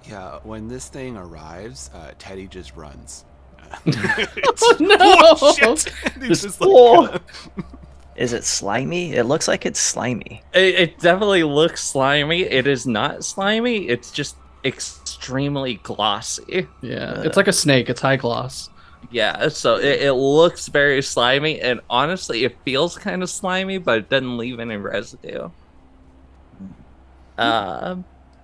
Yeah, when this thing arrives, Teddy just runs. Oh no! Shit! He's just like, Whoa! Is it slimy? It looks like it's slimy. It definitely looks slimy. It is not slimy. It's just extremely glossy. Yeah, it's like a snake. It's high gloss. Yeah, so it looks very slimy, and honestly, it feels kind of slimy, but it doesn't leave any residue.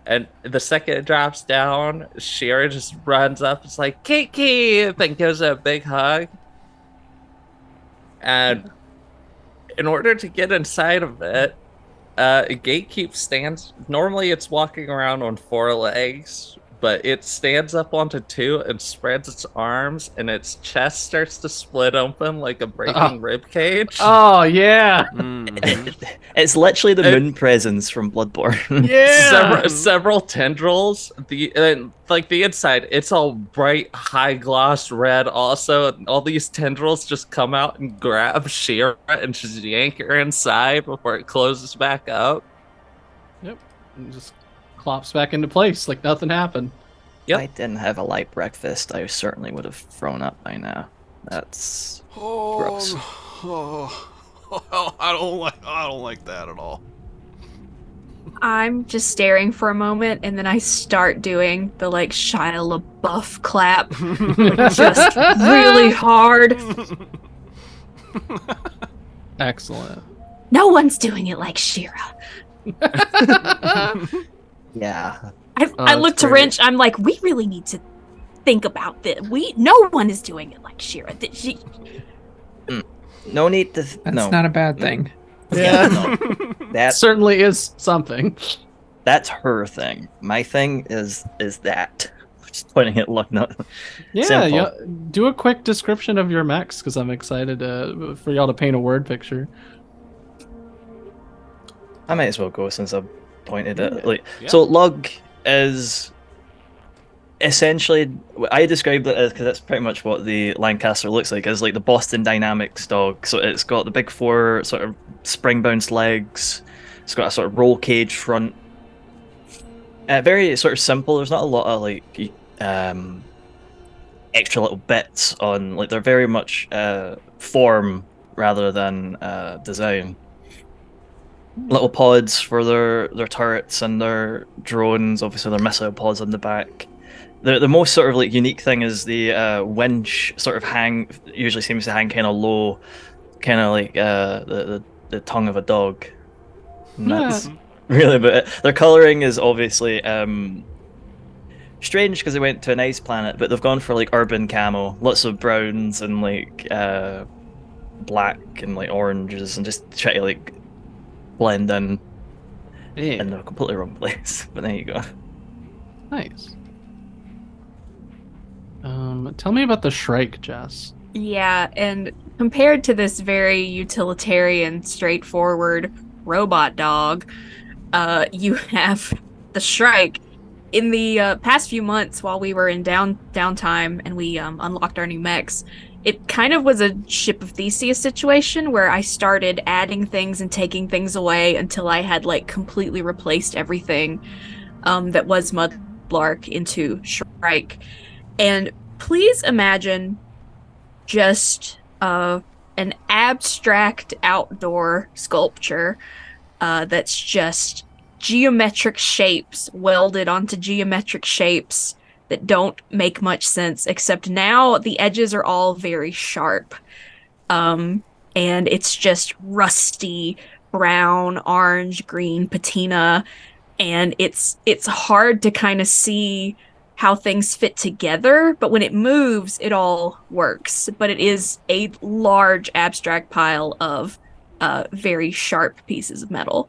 And the second it drops down, Shira just runs up. It's like, Kiki! And gives it a big hug. And in order to get inside of it, Gatekeep stands. Normally, it's walking around on 4 legs, but it stands up onto 2 and spreads its arms, and its chest starts to split open like a breaking rib cage. Oh yeah. It's literally the moon presence from Bloodborne. Yeah. Several tendrils. The inside, it's all bright, high gloss red. Also, all these tendrils just come out and grab Shira and just yank her inside before it closes back up. Yep. And just clops back into place like nothing happened. If I didn't have a light breakfast, I certainly would have thrown up by now. That's gross. I don't like that at all. I'm just staring for a moment, and then I start doing the like Shia LaBeouf clap, like, just really hard. Excellent. No one's doing it like Shira. Yeah. I look to Wrench. I'm like, we really need to think about this. No one is doing it like Shira. No need to. That's not a bad thing. Yeah. No. That certainly is something. That's her thing. My thing is that. Just pointing at look. No. Yeah. Do a quick description of your mechs, because I'm excited for y'all to paint a word picture. I might as well go since I've pointed it. So Lug is essentially, I described it as, because that's pretty much what the Lancaster looks like, is like the Boston Dynamics dog. So it's got the big 4 sort of spring bounce legs. It's got a sort of roll cage front. Very sort of simple. There's not a lot of like extra little bits on. Like they're very much form rather than design. Little pods for their turrets and their drones. Obviously, their missile pods on the back. The most sort of like unique thing is the winch sort of usually seems to hang kind of low, kind of like the tongue of a dog. And that's really about it. Their coloring is obviously strange because they went to an ice planet, but they've gone for like urban camo, lots of browns and like black and like oranges, and just try to like blend in the completely wrong place. But there you go. Nice. Tell me about the Shrike, Jess. Yeah, and compared to this very utilitarian, straightforward robot dog, you have the strike. In the past few months, while we were in downtime and we unlocked our new mechs, it kind of was a Ship of Theseus situation where I started adding things and taking things away until I had like completely replaced everything that was Mudlark into Shrike. And please imagine just an abstract outdoor sculpture that's just geometric shapes welded onto geometric shapes that don't make much sense, except now the edges are all very sharp. And it's just rusty brown, orange, green patina, and it's hard to kind of see how things fit together, but when it moves, it all works. But it is a large abstract pile of very sharp pieces of metal.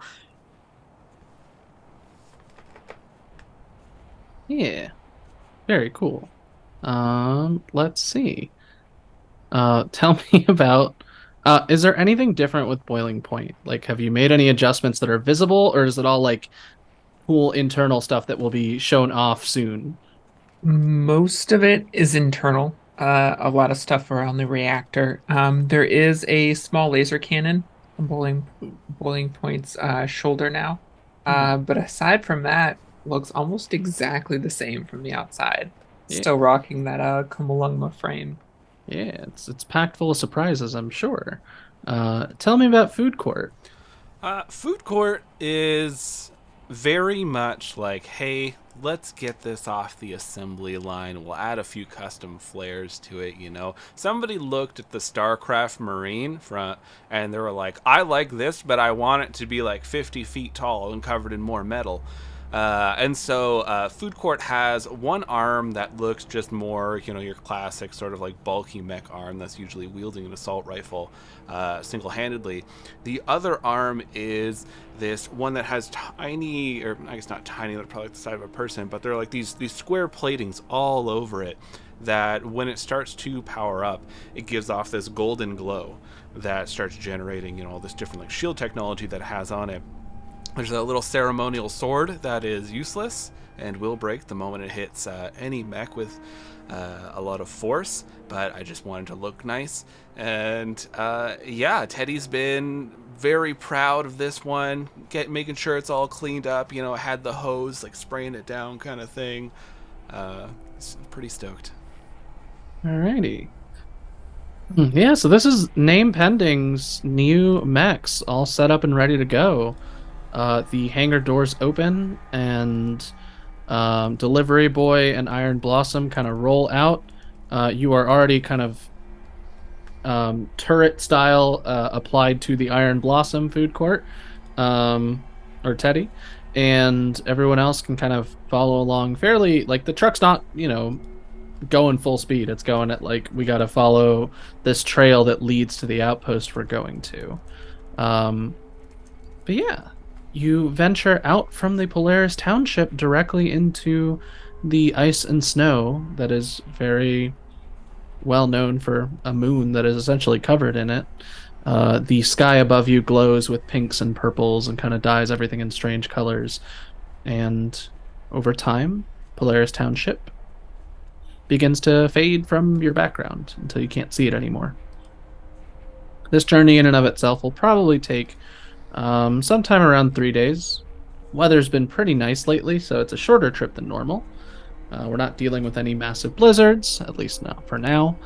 Yeah. Very cool. Let's see. Tell me about, is there anything different with Boiling Point? Like, have you made any adjustments that are visible, or is it all like cool internal stuff that will be shown off soon? Most of it is internal. A lot of stuff around the reactor. There is a small laser cannon on Boiling Point's shoulder now. But aside from that, looks almost exactly the same from the outside. Yeah. Still rocking that Kumalungma frame. Yeah, it's packed full of surprises, I'm sure. Tell me about Food Court. Food Court is very much like, hey, let's get this off the assembly line. We'll add a few custom flares to it, you know. Somebody looked at the StarCraft Marine front and they were like, I like this, but I want it to be like 50 feet tall and covered in more metal. And so Food Court has one arm that looks just more, you know, your classic sort of like bulky mech arm that's usually wielding an assault rifle single-handedly. The other arm is this one that has tiny, or I guess not tiny, they're probably like the size of a person, but they're like these square platings all over it that when it starts to power up, it gives off this golden glow that starts generating, you know, all this different like shield technology that it has on it. There's a little ceremonial sword that is useless and will break the moment it hits any mech with a lot of force, but I just wanted to look nice. And yeah, Teddy's been very proud of this one, making sure it's all cleaned up, you know, had the hose, like spraying it down kind of thing. It's pretty stoked. Alrighty. Yeah, so this is Name Pending's new mechs all set up and ready to go. The hangar doors open and Delivery Boy and Iron Blossom kind of roll out. You are already kind of turret style applied to the Iron Blossom food court, or Teddy, and everyone else can kind of follow along fairly. Like, the truck's not, you know, going full speed. It's going at like, we got to follow this trail that leads to the outpost we're going to. But yeah. You venture out from the Polaris Township directly into the ice and snow that is very well known for a moon that is essentially covered in it. The sky above you glows with pinks and purples and kind of dyes everything in strange colors. And over time, Polaris Township begins to fade from your background until you can't see it anymore. This journey in and of itself will probably take sometime around 3 days. Weather's been pretty nice lately, so it's a shorter trip than normal. We're not dealing with any massive blizzards, at least not for now.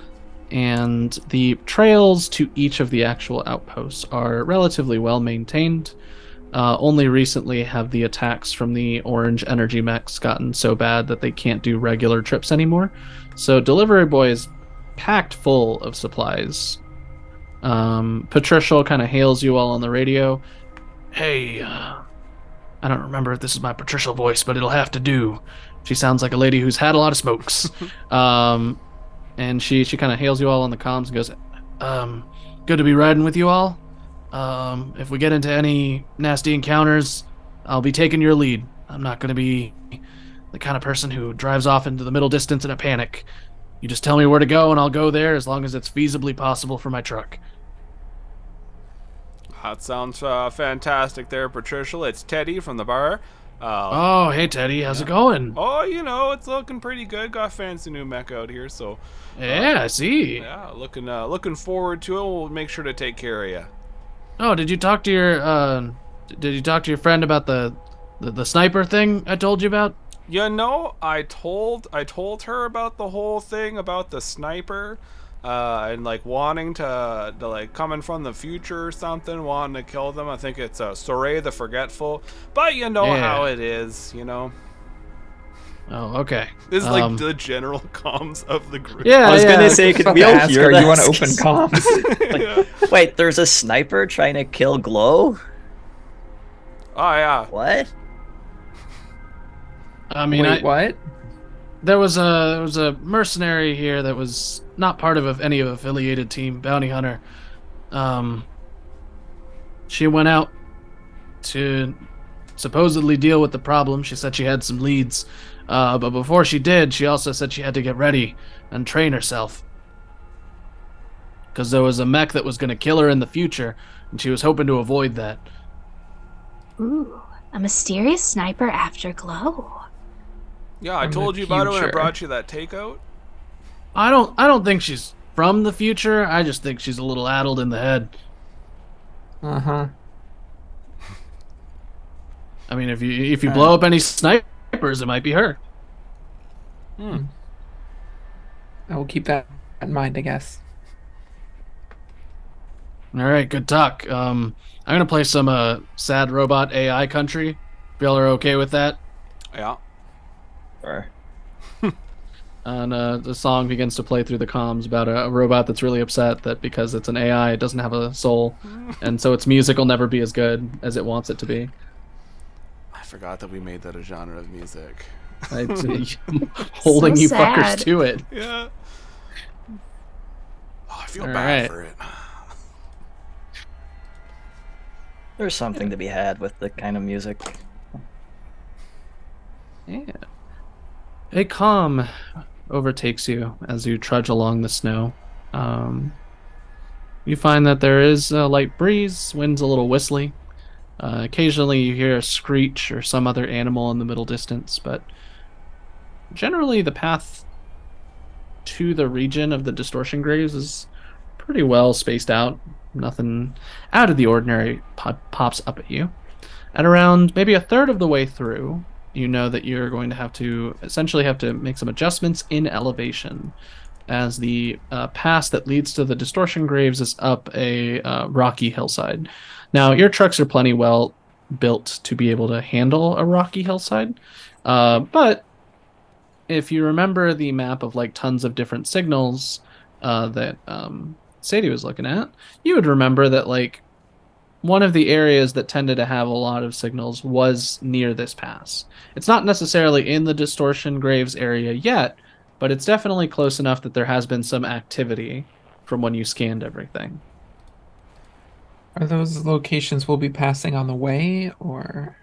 And the trails to each of the actual outposts are relatively well maintained. Only recently have the attacks from the orange energy mechs gotten so bad that they can't do regular trips anymore. So Delivery Boy is packed full of supplies. Patricia kind of hails you all on the radio. Hey, I don't remember if this is my Patricia voice, but it'll have to do. She sounds like a lady who's had a lot of smokes. And she kind of hails you all on the comms and goes, good to be riding with you all. If we get into any nasty encounters, I'll be taking your lead. I'm not going to be the kind of person who drives off into the middle distance in a panic. You just tell me where to go and I'll go there as long as it's feasibly possible for my truck. That sounds fantastic there, Patricia. It's Teddy from the bar. Oh, hey Teddy, how's it going? Oh, you know, it's looking pretty good. Got a fancy new mech out here, so Yeah, I see. yeah, looking forward to it. We'll make sure to take care of you. Oh, did you talk to your friend about the sniper thing I told you about? You know, I told her about the whole thing about the sniper, and like wanting to like coming from the future or something, wanting to kill them. I think it's Soray the Forgetful, but you know how it is, you know. Oh, okay. This is like the general comms of the group. Yeah, I was gonna say, About could we to all ask hear her, this? you want to open comms? Wait, there's a sniper trying to kill Glow? Oh yeah. What? I mean, Wait, what? there was a mercenary here that was not part of any affiliated team, bounty hunter. She went out to supposedly deal with the problem. She said she had some leads, but before she did, she also said she had to get ready and train herself because there was a mech that was going to kill her in the future, and she was hoping to avoid that. Ooh, a mysterious sniper after Glow. Yeah, I From told the you about it when I future. brought you that takeout. I don't think she's from the future. I just think she's a little addled in the head. Uh-huh. I mean, if you blow up any snipers, it might be her. I will keep that in mind, I guess. All right, good talk. I'm gonna play some sad robot AI country. If y'all are okay with that. Yeah. Or And the song begins to play through the comms about a robot that's really upset that because it's an AI, it doesn't have a soul, and so its music will never be as good as it wants it to be. I forgot that we made that a genre of music. Holding So you sad. fuckers to it. Yeah. Oh, I feel All bad right. for it. there's something to be had with the kind of music. Yeah. A calm overtakes you as you trudge along the snow. You find that there is a light breeze, wind's a little whistly. Occasionally you hear a screech or some other animal in the middle distance, but generally the path to the region of the distortion graves is pretty well spaced out. Nothing out of the ordinary pops up at you. At around maybe a third of the way through, you know that you're going to essentially have to make some adjustments in elevation, as the pass that leads to the distortion graves is up a rocky hillside. Now, your trucks are plenty well built to be able to handle a rocky hillside, but if you remember the map of like tons of different signals that Sadie was looking at, you would remember that like one of the areas that tended to have a lot of signals was near this pass. It's not necessarily in the distortion graves area yet, but it's definitely close enough that there has been some activity from when you scanned everything. Are those locations we'll be passing on the way, or?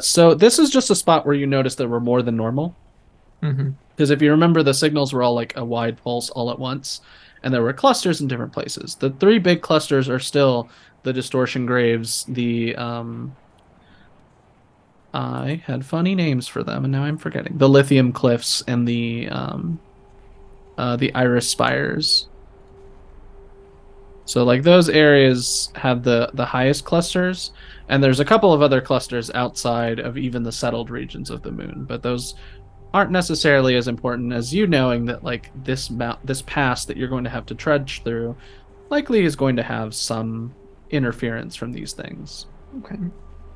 So this is just a spot where you notice there were more than normal. Mm-hmm. Because if you remember, the signals were all like a wide pulse all at once, and there were clusters in different places. The three big clusters are still the distortion graves, I had funny names for them, and now I'm forgetting. The lithium cliffs and the iris spires. So like those areas have the highest clusters, and there's a couple of other clusters outside of even the settled regions of the moon, but those aren't necessarily as important as you knowing that like this pass that you're going to have to trudge through likely is going to have some interference from these things. Okay.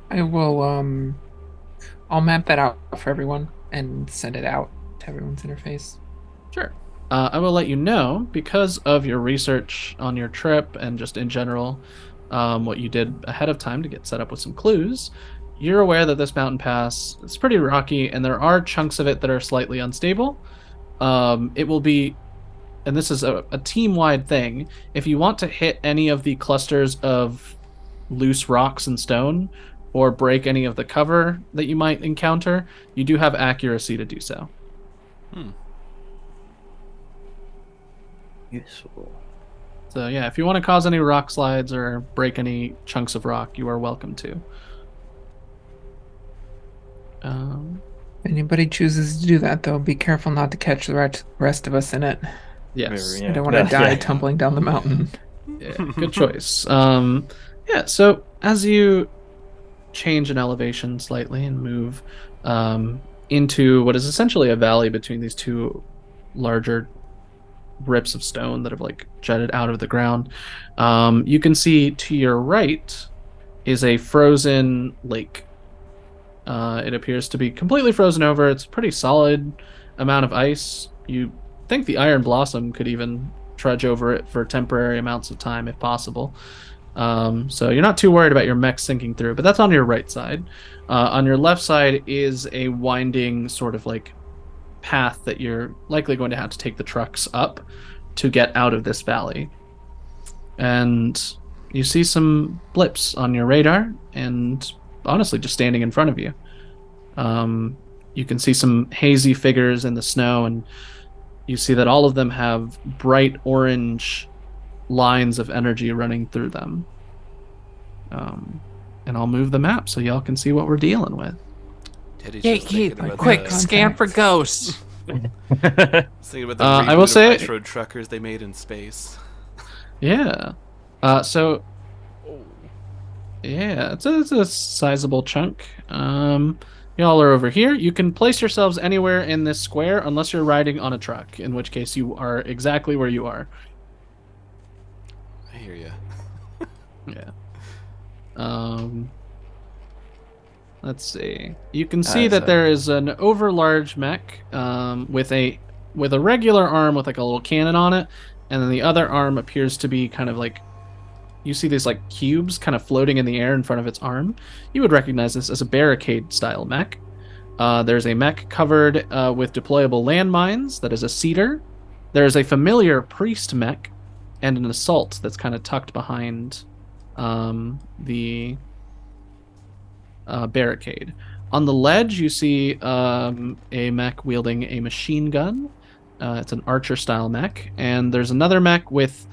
I will, I'll map that out for everyone and send it out to everyone's interface. Sure. I will let you know, because of your research on your trip and just in general, what you did ahead of time to get set up with some clues, you're aware that this mountain pass is pretty rocky, and there are chunks of it that are slightly unstable. It will be, and this is a team-wide thing, if you want to hit any of the clusters of loose rocks and stone, or break any of the cover that you might encounter, you do have accuracy to do so. Useful. So yeah, if you want to cause any rock slides or break any chunks of rock, you are welcome to. If anybody chooses to do that, though, be careful not to catch the rest of us in it. Yes. I don't want to die tumbling down the mountain. Yeah, good choice. Yeah, so as you change in elevation slightly and move into what is essentially a valley between these two larger rips of stone that have like jutted out of the ground, you can see to your right is a frozen lake. It appears to be completely frozen over. It's a pretty solid amount of ice. You think the Iron Blossom could even trudge over it for temporary amounts of time if possible. So you're not too worried about your mech sinking through, but that's on your right side. On your left side is a winding sort of like path that you're likely going to have to take the trucks up to get out of this valley. And you see some blips on your radar, and honestly, just standing in front of you. You can see some hazy figures in the snow, and you see that all of them have bright orange lines of energy running through them. And I'll move the map so y'all can see what we're dealing with. Quick, scan for ghosts. Thinking about the I will reboot say, of Ice Road Truckers they made in space. yeah. Yeah, it's a sizable chunk. Y'all are over here. You can place yourselves anywhere in this square unless you're riding on a truck, in which case you are exactly where you are. I hear you. Yeah. Let's see. You can see that there is an overlarge mech with a regular arm with like a little cannon on it, and then the other arm appears to be kind of like, you see these like cubes kind of floating in the air in front of its arm. You would recognize this as a barricade style mech. There's a mech covered with deployable landmines that is a cedar. There's a familiar priest mech and an assault that's kind of tucked behind the barricade. On the ledge, you see a mech wielding a machine gun. It's an archer style mech, and there's another mech with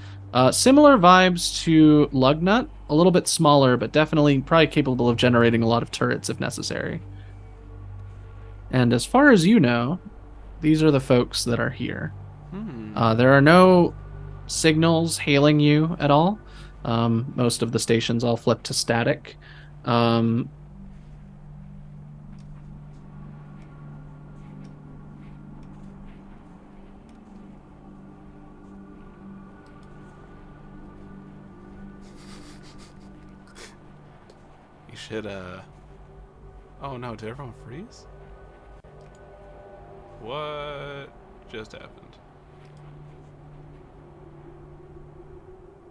similar vibes to Lugnut, a little bit smaller, but definitely probably capable of generating a lot of turrets if necessary. And as far as you know, these are the folks that are here. There are no signals hailing you at all. Most of the stations all flip to static. You should, Oh no, did everyone freeze? What just happened?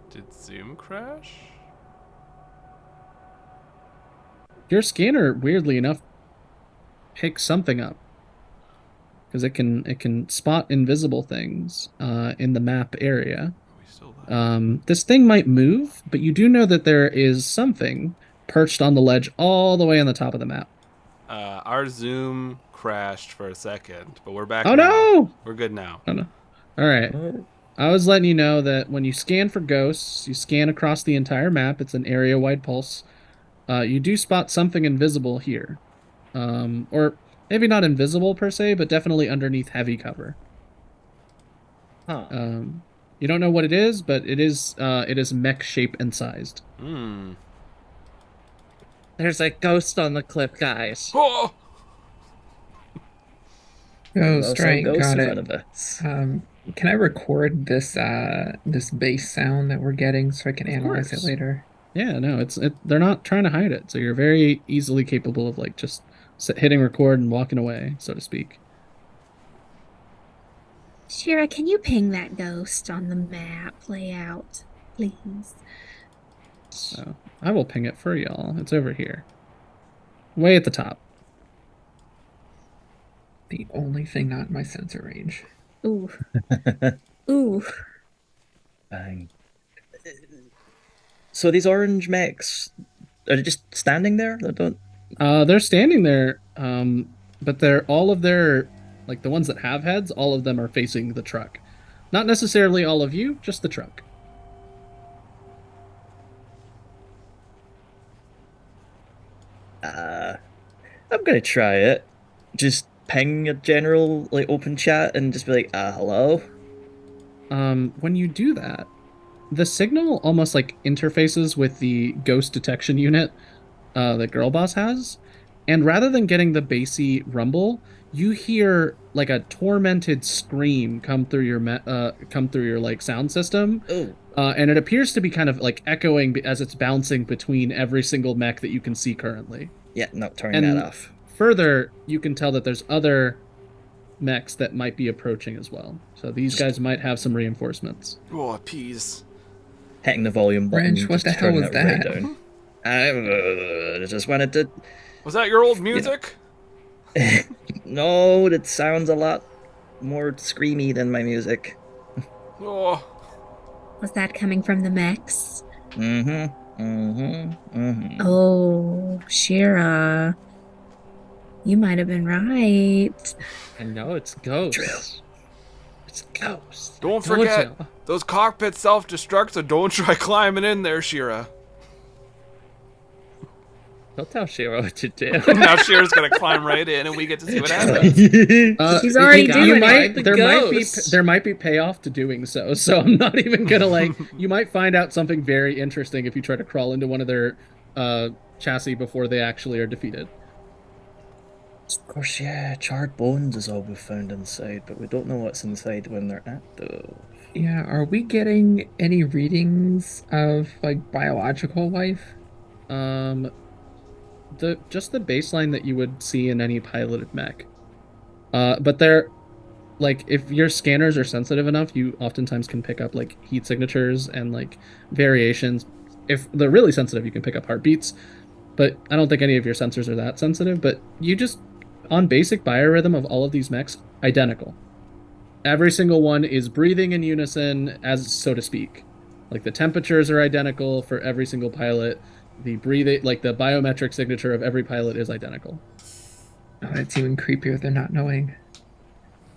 Did Zoom crash? Your scanner, weirdly enough, picks something up because it can spot invisible things in the map area. Are we still live? This thing might move, but you do know that there is something perched on the ledge all the way on the top of the map. Our Zoom crashed for a second, but we're back Oh now. no! We're good now. Oh no! All right. I was letting you know that when you scan for ghosts, you scan across the entire map. It's an area-wide pulse. You do spot something invisible here, or maybe not invisible per se, but definitely underneath heavy cover. Huh. You don't know what it is, but it is mech shape and sized. There's a ghost on the cliff, guys. Oh! Ghost, right? Ghosts Got in it. front of us. Can I record this this bass sound that we're getting so I can analyze it course. later? Yeah, no, they're not trying to hide it, so you're very easily capable of like just hitting record and walking away, so to speak. Shira, can you ping that ghost on the map layout, please? So I will ping it for y'all. It's over here, way at the top. The only thing not in my sensor range. Ooh. Ooh. Bang. So these orange mechs, are they just standing there? They don't. They're standing there, but they're all of their, like the ones that have heads, all of them are facing the truck. Not necessarily all of you, just the truck. I'm gonna try it. Just ping a general like open chat and just be like, hello. When you do that, the signal almost like interfaces with the ghost detection unit that Girl Boss has, and rather than getting the bassy rumble, you hear like a tormented scream come through your like sound system, Oh, and it appears to be kind of like echoing as it's bouncing between every single mech that you can see currently. yeah, not turning that And off. further, you can tell that there's other mechs that might be approaching as well. So these guys might have some reinforcements. Oh, appease. Hitting the volume button, Wrench, what just the hell turning was it right that? down. I just wanted to. Was that your old music? No, it sounds a lot more screamy than my music. Oh, Was that coming from the mechs? Mm-hmm. Mm-hmm. Mm-hmm. Oh, Shira. You might have been right. I know it's ghosts. Drill. It's ghosts. don't Told forget, you. those cockpits self-destruct, so don't try climbing in there, Shira. Don't tell Shiro what to do. Now Shira's gonna climb right in, and we get to see what happens. She's already you doing might, it. there might be Ghosts. there might be payoff to doing so. So I'm not even gonna like. You might find out something very interesting if you try to crawl into one of their chassis before they actually are defeated. Of course, yeah, charred bones is all we've found inside, but we don't know what's inside when they're active. Yeah, are we getting any readings of like biological life? Just the baseline that you would see in any piloted mech. But they're like, if your scanners are sensitive enough, you oftentimes can pick up like heat signatures and like variations. If they're really sensitive, you can pick up heartbeats. But I don't think any of your sensors are that sensitive. But you just, on basic biorhythm of all of these mechs, identical. Every single one is breathing in unison, as so to speak. Like the temperatures are identical for every single pilot. The breathing, like the biometric signature of every pilot is identical. Oh, it's even creepier than not knowing.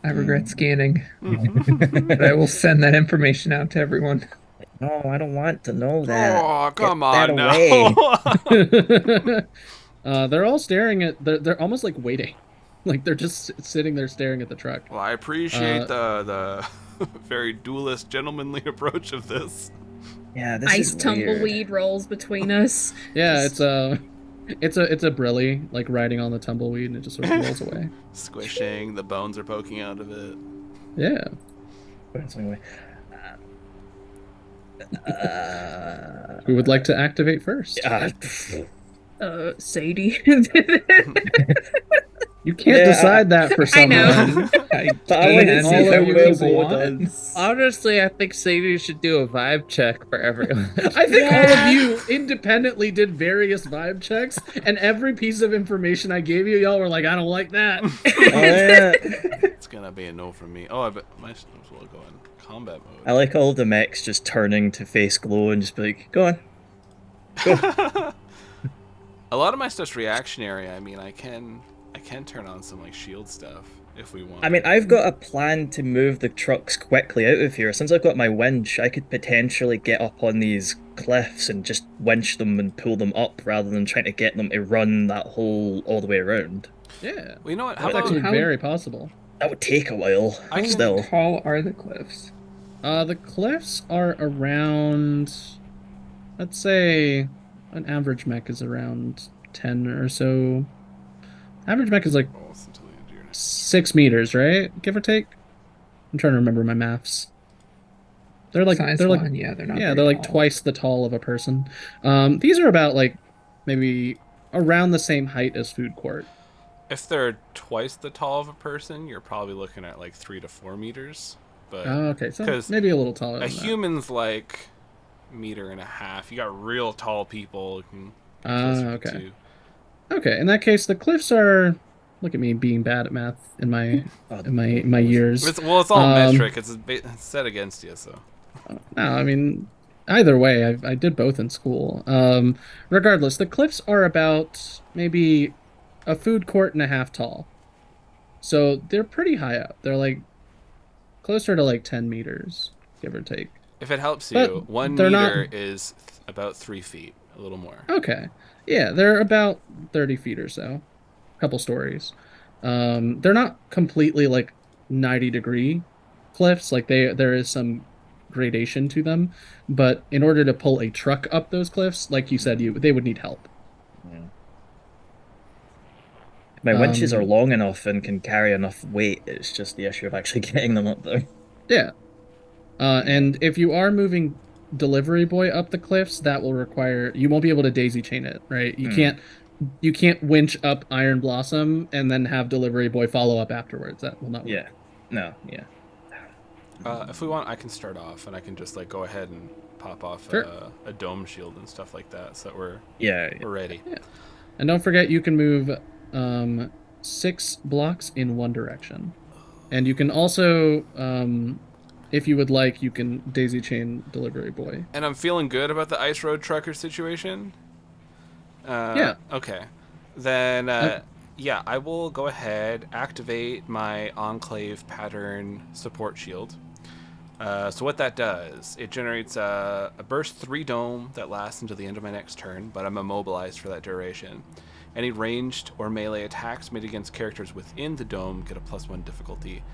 I regret scanning, but I will send that information out to everyone. No, I don't want to know that. Oh, come Get that on away. now. They're all staring at. They're almost like waiting, like they're just sitting there staring at the truck. Well, I appreciate the very duelist, gentlemanly approach of this. Yeah, this Ice is weird. tumbleweed rolls between us. Yeah, it's a brilly like riding on the tumbleweed, and it just sort of rolls away. Squishing, the bones are poking out of it. Yeah. Bouncing away. Who would like to activate first? Sadie. You can't Yeah, decide that for I someone. know. But I want to can see all how of you well people Bo want. does. Honestly, I think Sadie should do a vibe check for everyone. I think all Yeah. of you independently did various vibe checks, and every piece of information I gave you, y'all were like, I don't like that. Oh, yeah. It's gonna be a no from me. Oh, I bet my systems will go in combat mode. I like all the mechs just turning to face Glow and just be like, go on. A lot of my stuff's reactionary. I mean, I can turn on some like shield stuff if we want. I mean, I've got a plan to move the trucks quickly out of here. Since I've got my winch, I could potentially get up on these cliffs and just winch them and pull them up rather than trying to get them to run that hole all the way around. Yeah. well, you know what? How That's about actually very possible. That would take a while. I can- Still. How tall are the cliffs? The cliffs are around, let's say, an average mech is around 10 or so. Average mech is like Oh, it's until the end of your next- 6 meters, right? Give or take. I'm trying to remember my maths. They're like Size they're like one, yeah, they're not. yeah, very they're like tall. twice the tall of a person. These are about like maybe around the same height as food court. If they're twice the tall of a person, you're probably looking at like 3 to 4 meters. But Oh, okay, so 'cause maybe a little taller a than that. human's like meter and a half. You got real tall people who can get Ah, closer to okay. 2. Okay, in that case, the cliffs are. Look at me being bad at math in my my years. It's all metric. It's set against you, so. No, I mean, either way, I did both in school. Regardless, the cliffs are about maybe a food court and a half tall. So they're pretty high up. They're like closer to like 10 meters, give or take. If it helps you, But 1 they're not- meter is about 3 feet, a little more. Okay. Yeah, they're about 30 feet or so. couple stories. They're not completely like 90-degree cliffs. Like there is some gradation to them, but in order to pull a truck up those cliffs, like you said, they would need help. Yeah. My winches are Um, long enough and can carry enough weight. It's just the issue of actually getting them up there. yeah. And if you are moving delivery boy up the cliffs, that will require you won't be able to daisy chain it, right? You can't winch up Iron Blossom and then have delivery boy follow up afterwards. That will not work. Yeah. No, yeah. If we want, I can start off, and I can just like go ahead and pop off Sure. a dome shield and stuff like that, so that we're Yeah. ready. Yeah. And don't forget you can move 6 blocks in one direction. And you can also if you would like, you can daisy chain delivery boy. And I'm feeling good about the ice road trucker situation. Yeah. Okay. Then yeah, I will go ahead, activate my Enclave pattern support shield. So what that does, it generates a burst 3 dome that lasts until the end of my next turn, but I'm immobilized for that duration. Any ranged or melee attacks made against characters within the dome get a +1 difficulty.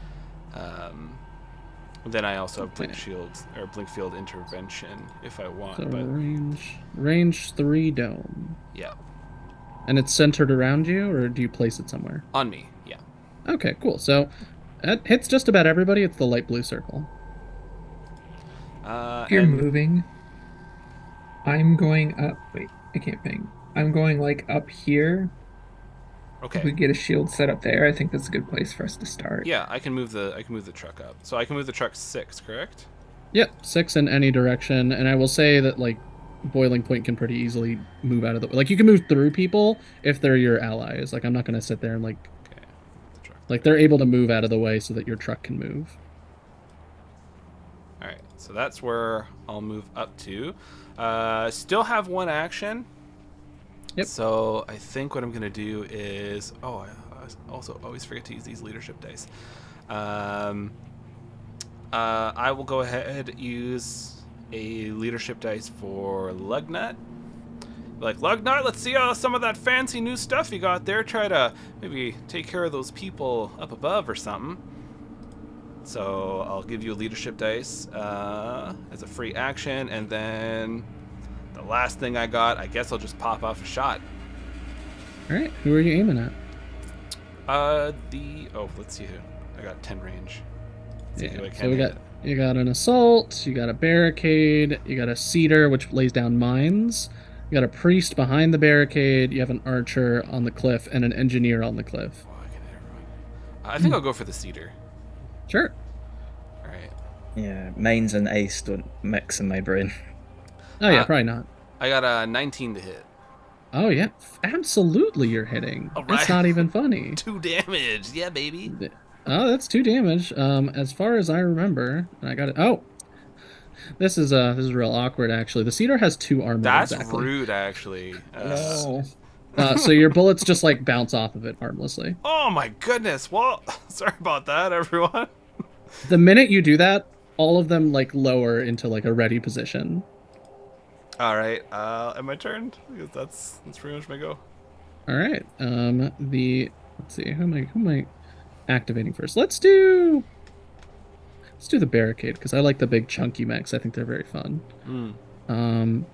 Then I also have blink shields or blink field intervention if I want. So but range 3 dome. yeah, And it's centered around you, or do you place it somewhere? on me. Yeah. Okay, cool. So it hits just about everybody. It's the light blue circle. If you're And moving, I'm going up. Wait, I can't ping. I'm going like up here. If we okay. get a shield set up there, I think that's a good place for us to start. Yeah, I can move the truck up. So I can move the truck 6, correct? Yep, 6 in any direction. And I will say that like Boiling Point can pretty easily move out of the like you can move through people if they're your allies. Like I'm not gonna sit there and like Okay. The truck. like they're able to move out of the way so that your truck can move. All right. So that's where I'll move up to. Still have 1 action. Yep. So I think what I'm gonna do is I also always forget to use these leadership dice. I will go ahead use a leadership dice for Lugnut. Like, Lugnut, let's see some of that fancy new stuff you got there. Try to maybe take care of those people up above or something. So I'll give you a leadership dice as a free action, and then the last thing I got, I guess I'll just pop off a shot. All right, who are you aiming at? Let's see who. I got 10 range. Let's see who I Yeah, can so hit. you got an assault, you got a barricade, you got a cedar which lays down mines, you got a priest behind the barricade, you have an archer on the cliff, and an engineer on the cliff. Oh, I can hit everyone. I think I'll go for the cedar. Sure. All right. Yeah, mines and ice don't mix in my brain. Oh yeah, probably not. I got a 19 to hit. Oh yeah, absolutely you're hitting. All It's right. not even funny. 2 damage. Yeah, baby. Oh, that's 2 damage. As far as I remember, I got it. Oh, this is real awkward actually. The cedar has 2 armor. That's exactly. rude, actually. So your bullets just like bounce off of it harmlessly. Oh my goodness. Well, sorry about that, everyone. The minute you do that, all of them like lower into like a ready position. All right. Am I turned? Because that's pretty much my go. All right. Let's see. Who am I activating first? Let's do the barricade because I like the big chunky mechs. I think they're very fun. Oh,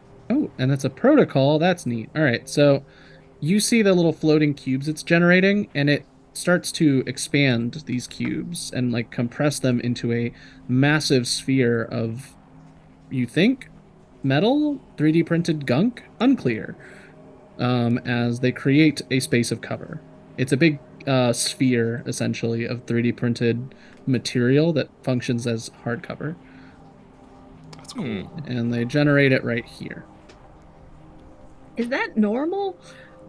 and that's a protocol. That's neat. All right. So you see the little floating cubes it's generating, and it starts to expand these cubes and like compress them into a massive sphere of, you think, metal, 3D printed gunk, unclear, as they create a space of cover. It's a big sphere, essentially, of 3D printed material that functions as hardcover. That's cool. And they generate it right here. Is that normal?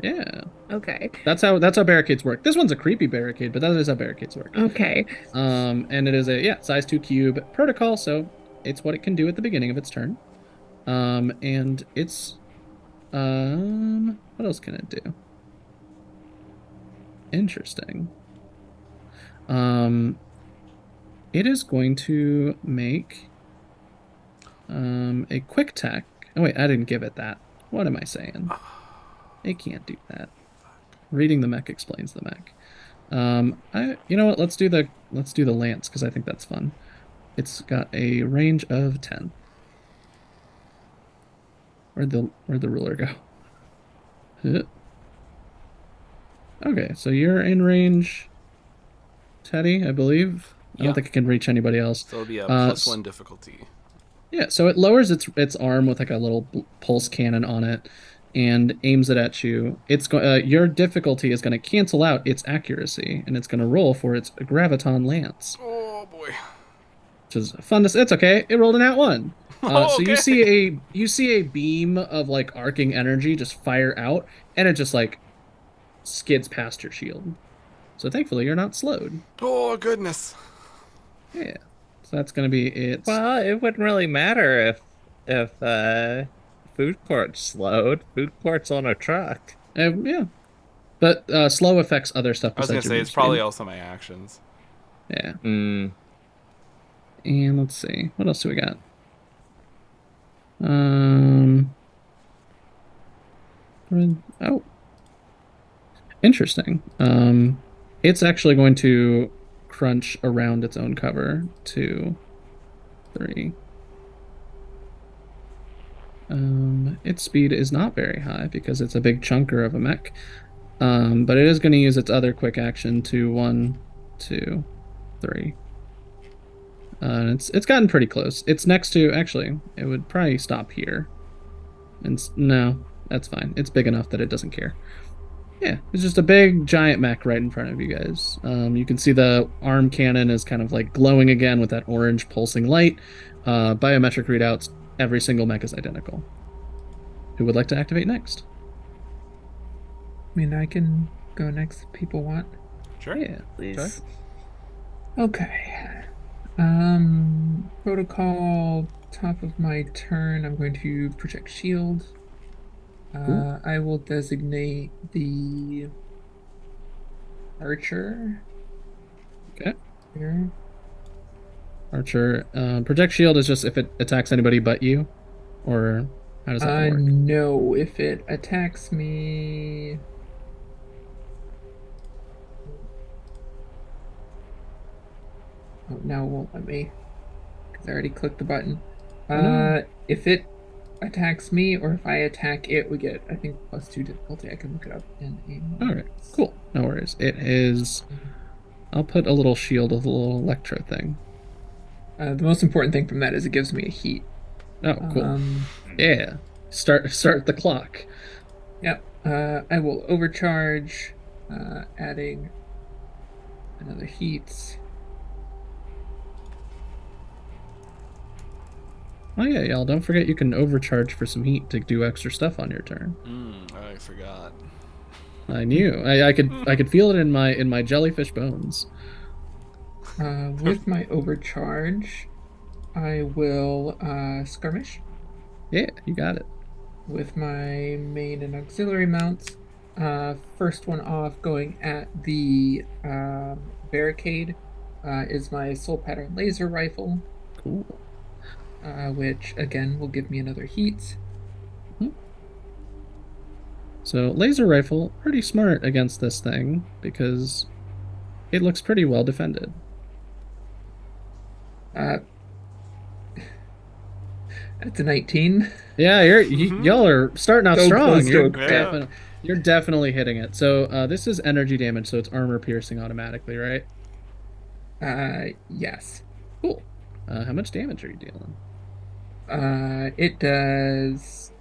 Yeah. Okay. That's how barricades work. This one's a creepy barricade, but that is how barricades work. Okay. And it is a size 2 cube protocol, so it's what it can do at the beginning of its turn. And it's what else can it do? Interesting. It is going to make a quick tech. Oh wait, I didn't give it that. What am I saying? It can't do that. Reading the mech explains the mech. You know what? Let's do the lance because I think that's fun. It's got a range of 10. Where'd the ruler go? Okay, so you're in range, Teddy, I believe. I don't think it can reach anybody else. So it'll be a Uh, +1 difficulty. Yeah, so it lowers its arm with like a little pulse cannon on it and aims it at you. Your difficulty is going to cancel out its accuracy and it's going to roll for its graviton lance, Oh boy. which is fun to. It's okay. It rolled an at one. So Okay. you see a beam of like arcing energy just fire out and it just like skids past your shield. So thankfully you're not slowed. Oh goodness. Yeah. So that's going to be it. Well, it wouldn't really matter if food court's slowed. Food court's on a truck. Yeah. But slow affects other stuff I was gonna besides say your it's move probably speed. also my actions. Yeah. Hmm. And let's see. What else do we got? Um oh. Interesting. It's actually going to crunch around its own cover. 2, 3. Its speed is not very high because it's a big chunker of a mech. But it is going to use its other quick action to 1, 2, 3. And it's gotten pretty close. It's next to actually. It would probably stop here. And no, that's fine. It's big enough that it doesn't care. Yeah, it's just a big giant mech right in front of you guys. You can see the arm cannon is kind of like glowing again with that orange pulsing light. Biometric readouts. Every single mech is identical. Who would like to activate next? I mean, I can go next if people want. Sure. Yeah, Please. Okay. Protocol, top of my turn, I'm going to project shield. I will designate the archer. Okay. Here. Archer. Project shield is just if it attacks anybody but you, or how does that work? No, if it attacks me. Oh, now it won't let me. Because I already clicked the button. no. If it attacks me or if I attack it, we get, I think, +2 difficulty. I can look it up in a All right, cool. No worries. It is. I'll put a little shield with a little electro thing. The most important thing from that is it gives me a heat. Oh, cool. Yeah. Start the clock. Yep. I will overcharge, adding another heat. Oh yeah, y'all. Don't forget you can overcharge for some heat to do extra stuff on your turn. I forgot. I knew. I could feel it in my jellyfish bones. With my overcharge, I will skirmish. Yeah, you got it. With my main and auxiliary mounts. First one off, going at the barricade, is my soul pattern laser rifle. Cool. Which again will give me another heat. So laser rifle, pretty smart against this thing because it looks pretty well defended. That's a 19. Yeah, y'all are starting out So strong. close to You're, a crit. you're definitely hitting it. So this is energy damage, so it's armor piercing automatically, right? Yes. Cool. How much damage are you dealing? It does.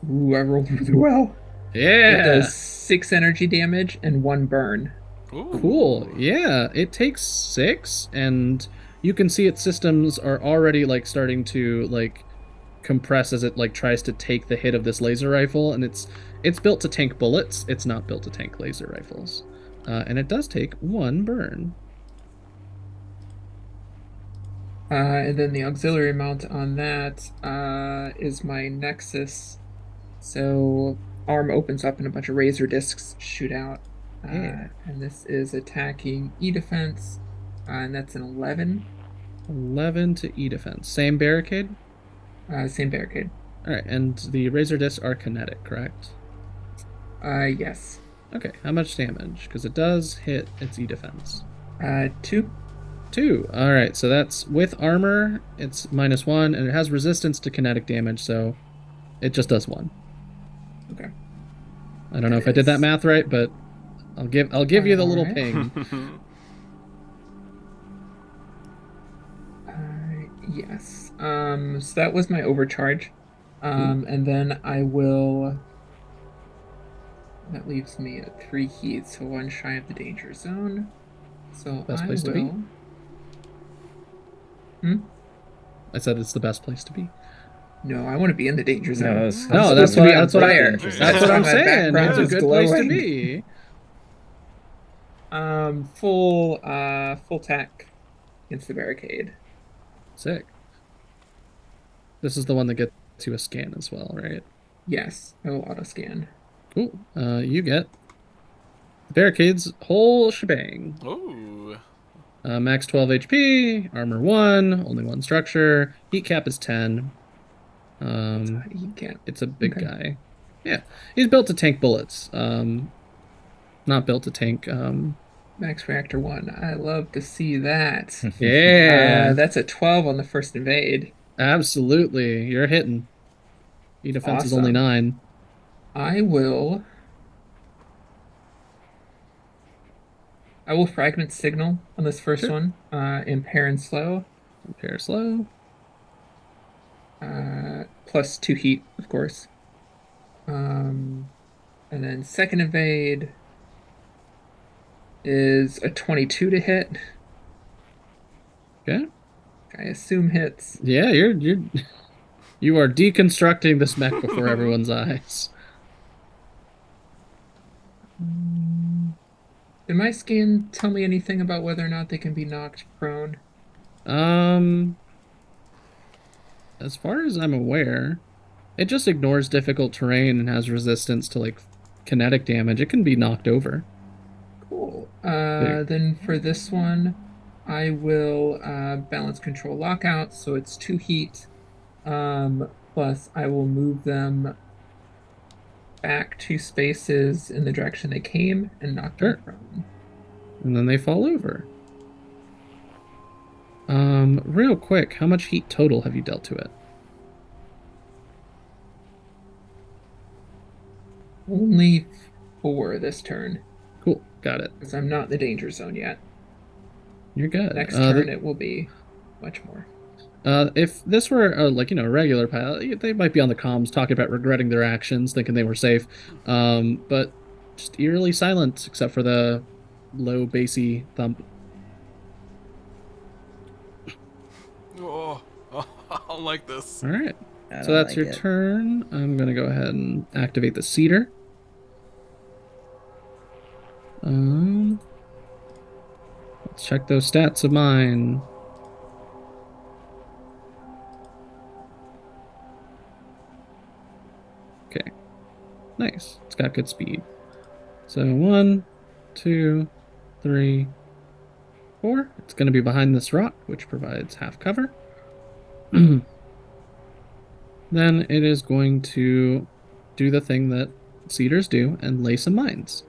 Ooh, I rolled really well. Yeah. It does 6 energy damage and 1 burn. Ooh. Cool. Yeah, it takes 6, and you can see its systems are already like starting to like compress as it like tries to take the hit of this laser rifle, and it's built to tank bullets. It's not built to tank laser rifles, and it does take 1 burn. And then the auxiliary mount on that is my Nexus. So arm opens up and a bunch of razor discs shoot out. Yeah. And this is attacking E defense, and that's an 11. 11 to E defense. Same barricade. Same barricade. All right, and the razor discs are kinetic, correct? Yes. Okay, how much damage? Because it does hit its E defense. 2. 2. All right, so that's with armor. It's -1, and it has resistance to kinetic damage, so it just does 1. Okay. I don't know if I did that math right, but I'll give you the little Alright. ping. Yes. So that was my overcharge. And then I will. That leaves me at 3 heat, so 1 shy of the danger zone. So Best I place to will. be. I said it's the best place to be. No, I want to be in the danger zone. No, I'm that's supposed to be on fire. That's what I'm My saying. background It's a is good place to glowing. be. Full tack against the barricade. Sick. This is the one that gets you a scan as well, right? Yes, I will auto scan. Cool. You get the barricade's whole shebang. Ooh. Max 12 HP, armor 1, only 1 structure. Heat cap is 10. He can't. It's a big guy. Yeah, he's built to tank bullets. Not built to tank. Max reactor 1. I love to see that. Yeah, That's a 12 on the first invade. absolutely. You're hitting. E defense is only Awesome. 9. I will fragment signal on this first Sure. one. Impair and slow. Impair slow. Plus 2 heat, of course. And then second invade is a 22 to hit. Okay. I assume hits. Yeah, you are deconstructing this mech before everyone's eyes. Did my scan tell me anything about whether or not they can be knocked prone? As far as I'm aware, it just ignores difficult terrain and has resistance to like kinetic damage. It can be knocked over. Cool. Then for this one, I will balance control lockout, so it's 2 heat. Plus, I will move them back 2 spaces in the direction they came and knock them prone. And then they fall over. Real quick, how much heat total have you dealt to it? Only 4 this turn, Cool, got it. because I'm not in the danger zone yet. You're good. Next turn, it will be much more. If this were a regular pilot, they might be on the comms talking about regretting their actions, thinking they were safe. But just eerily silent, except for the low bassy thump. Oh, I don't like this. All right. I So don't that's like your it. turn. I'm gonna go ahead and activate the cedar. Let's check those stats of mine. Okay, nice. It's got good speed. So 1, 2, 3, 4. It's gonna be behind this rock, which provides half cover. Then it is going to do the thing that cedars do and lay some mines.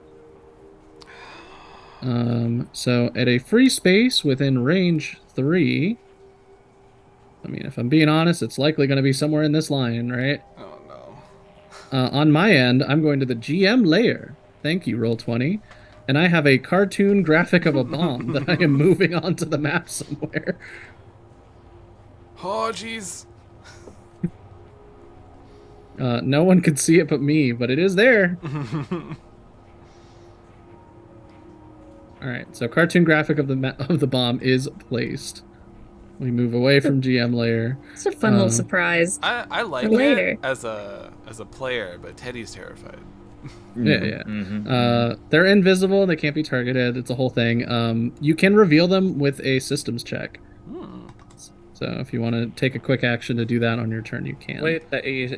So at a free space within range 3, I mean, if I'm being honest, it's likely going to be somewhere in this line, right? Oh no. On my end, I'm going to the GM layer. Thank you, Roll20. And I have a cartoon graphic of a bomb that I am moving onto the map somewhere. Oh jeez. No one could see it but me, but it is there. All right, so cartoon graphic of the bomb is placed. We move away from GM layer. It's a fun little surprise. I like For later. it as a player, but Teddy's terrified. Yeah. Mm-hmm. They're invisible. They can't be targeted. It's a whole thing. You can reveal them with a systems check. So if you want to take a quick action to do that on your turn, you can. Wait,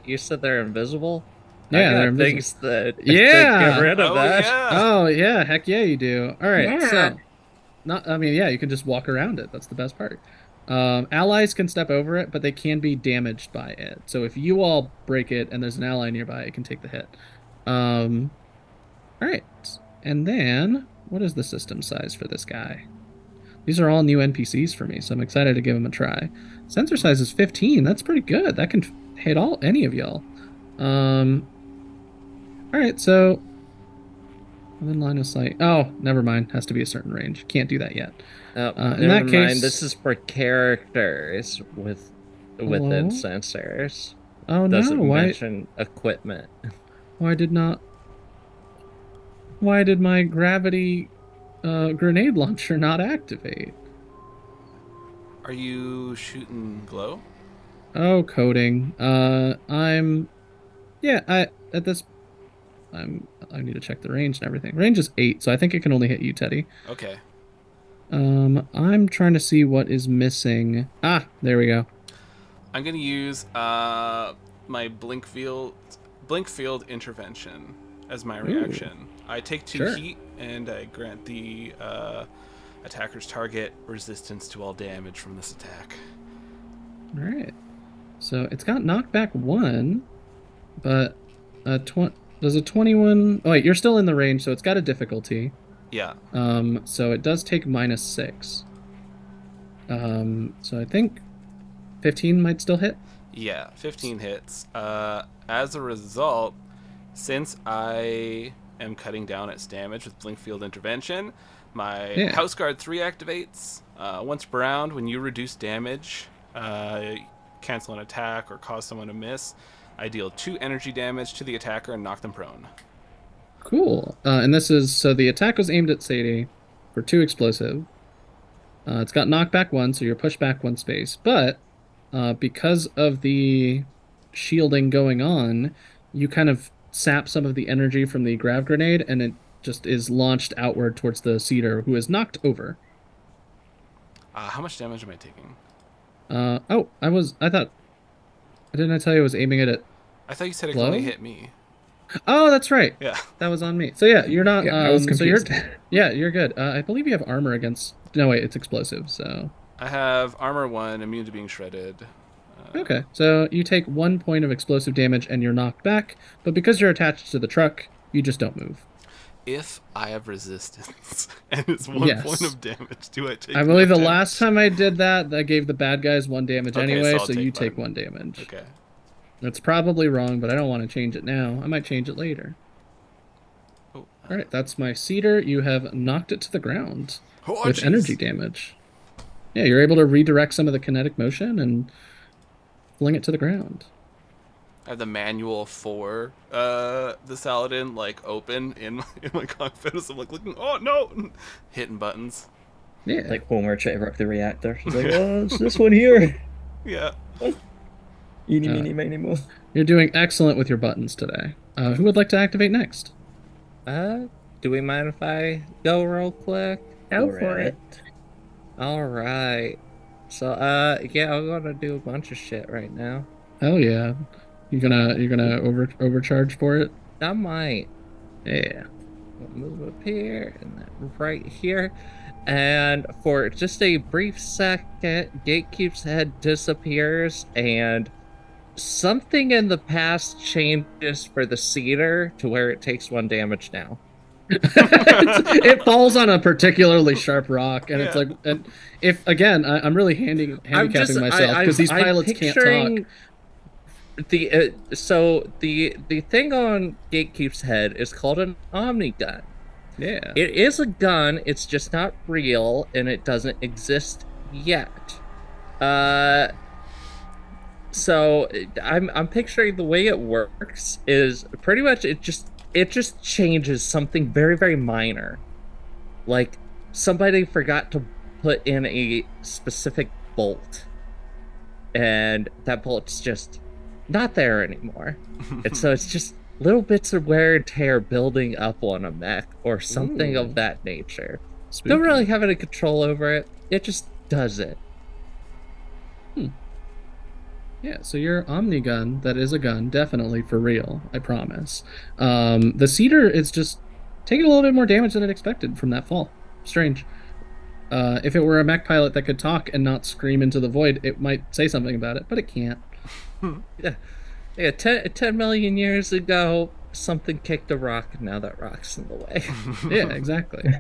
you said they're invisible? Yeah, I got they're invisible. things that Yeah! that get rid of Oh that. yeah. Oh yeah, heck yeah, you do. All right, Yeah. so you can just walk around it. That's the best part. Allies can step over it, but they can be damaged by it. So if you all break it and there's an ally nearby, it can take the hit. All right, And then, what is the system size for this guy? These are all new NPCs for me, so I'm excited to give them a try. Sensor size is 15. That's pretty good. That can hit any of y'all. All right, so within line of sight. Oh, never mind. Has to be a certain range. Can't do that yet. In that case, this is for characters within Hello? sensors. Oh Doesn't no! mention equipment. Why did my gravity grenade launcher not activate? Are you shooting glow? Oh, coding. I need to check the range and everything. Range is 8, so I think it can only hit you, Teddy. Okay. I'm trying to see what is missing. Ah, there we go. I'm gonna use my blink field intervention as my reaction. I take 2 Sure. heat and I grant the attacker's target resistance to all damage from this attack. All right. So it's got knockback 1, but does a 21? Oh wait, you're still in the range, so it's got a difficulty. Yeah. So it does take -6. So I think 15 might still hit. Yeah, 15 hits. As a result, since I am cutting down its damage with Blink Field Intervention, my House Guard 3 activates. Once per round, when you reduce damage, cancel an attack, or cause someone to miss, I deal 2 energy damage to the attacker and knock them prone. Cool. And this is, so the attack was aimed at Sadie for 2 explosive. It's got knockback 1, so you're pushed back 1 space. But because of the shielding going on, you kind of sap some of the energy from the grav grenade, and it just is launched outward towards the cedar, who is knocked over. How much damage am I taking? Didn't I tell you I was aiming it at... I thought you said it could Glow? only hit me. Oh, that's right. Yeah. That was on me. So yeah, you're not... Yeah, I was confused. So you're good. I believe you have armor against... No, wait, it's explosive, so... I have armor 1, immune to being shredded. Okay, so you take 1 point of explosive damage and you're knocked back, but because you're attached to the truck, you just don't move. If I have resistance and it's 1 point of damage, do I take? I believe the damage? last time I did that, I gave the bad guys 1 damage Okay, anyway, so I'll so you take take 1 damage. Okay. That's probably wrong, but I don't want to change it now. I might change it later. Oh, All right, that's my cedar. You have knocked it to the ground with jeez. energy damage. Yeah, you're able to redirect some of the kinetic motion and fling it to the ground. I have the manual for the Saladin open in my cockpit as I'm looking. Oh no! Hitting buttons. Yeah. Like Homer trying to rock the reactor. He's like, oh, it's this one here. Yeah. Eeny, meeny, miny, mo. You're doing excellent with your buttons today. Who would like to activate next? Do we mind if I go real quick? Go for it. All right. So, yeah, I'm gonna do a bunch of shit right now. Hell yeah. You're gonna overcharge for it? I might. Yeah. Move up here and then right here. And for just a brief second, Gatekeep's head disappears and something in the past changes for the cedar to where it takes 1 damage now. It falls on a particularly sharp rock, and it's Yeah. like, and if again, I'm really handicapping myself because these pilots can't talk. The thing on Gatekeep's head is called an Omni gun. Yeah. It is a gun, it's just not real, and it doesn't exist yet. So I'm picturing the way it works is pretty much it just changes something very, very minor. Like somebody forgot to put in a specific bolt, and that bolt's just not there anymore. And so it's just little bits of wear and tear building up on a mech or something of that nature. Spooky. Don't really have any control over it. It just does it. Yeah, so your Omnigun, that is a gun, definitely for real, I promise. The cedar is just taking a little bit more damage than it expected from that fall. Strange. If it were a mech pilot that could talk and not scream into the void, it might say something about it, but it can't. Yeah, 10 million years ago, something kicked a rock, and now that rock's in the way. Yeah, exactly.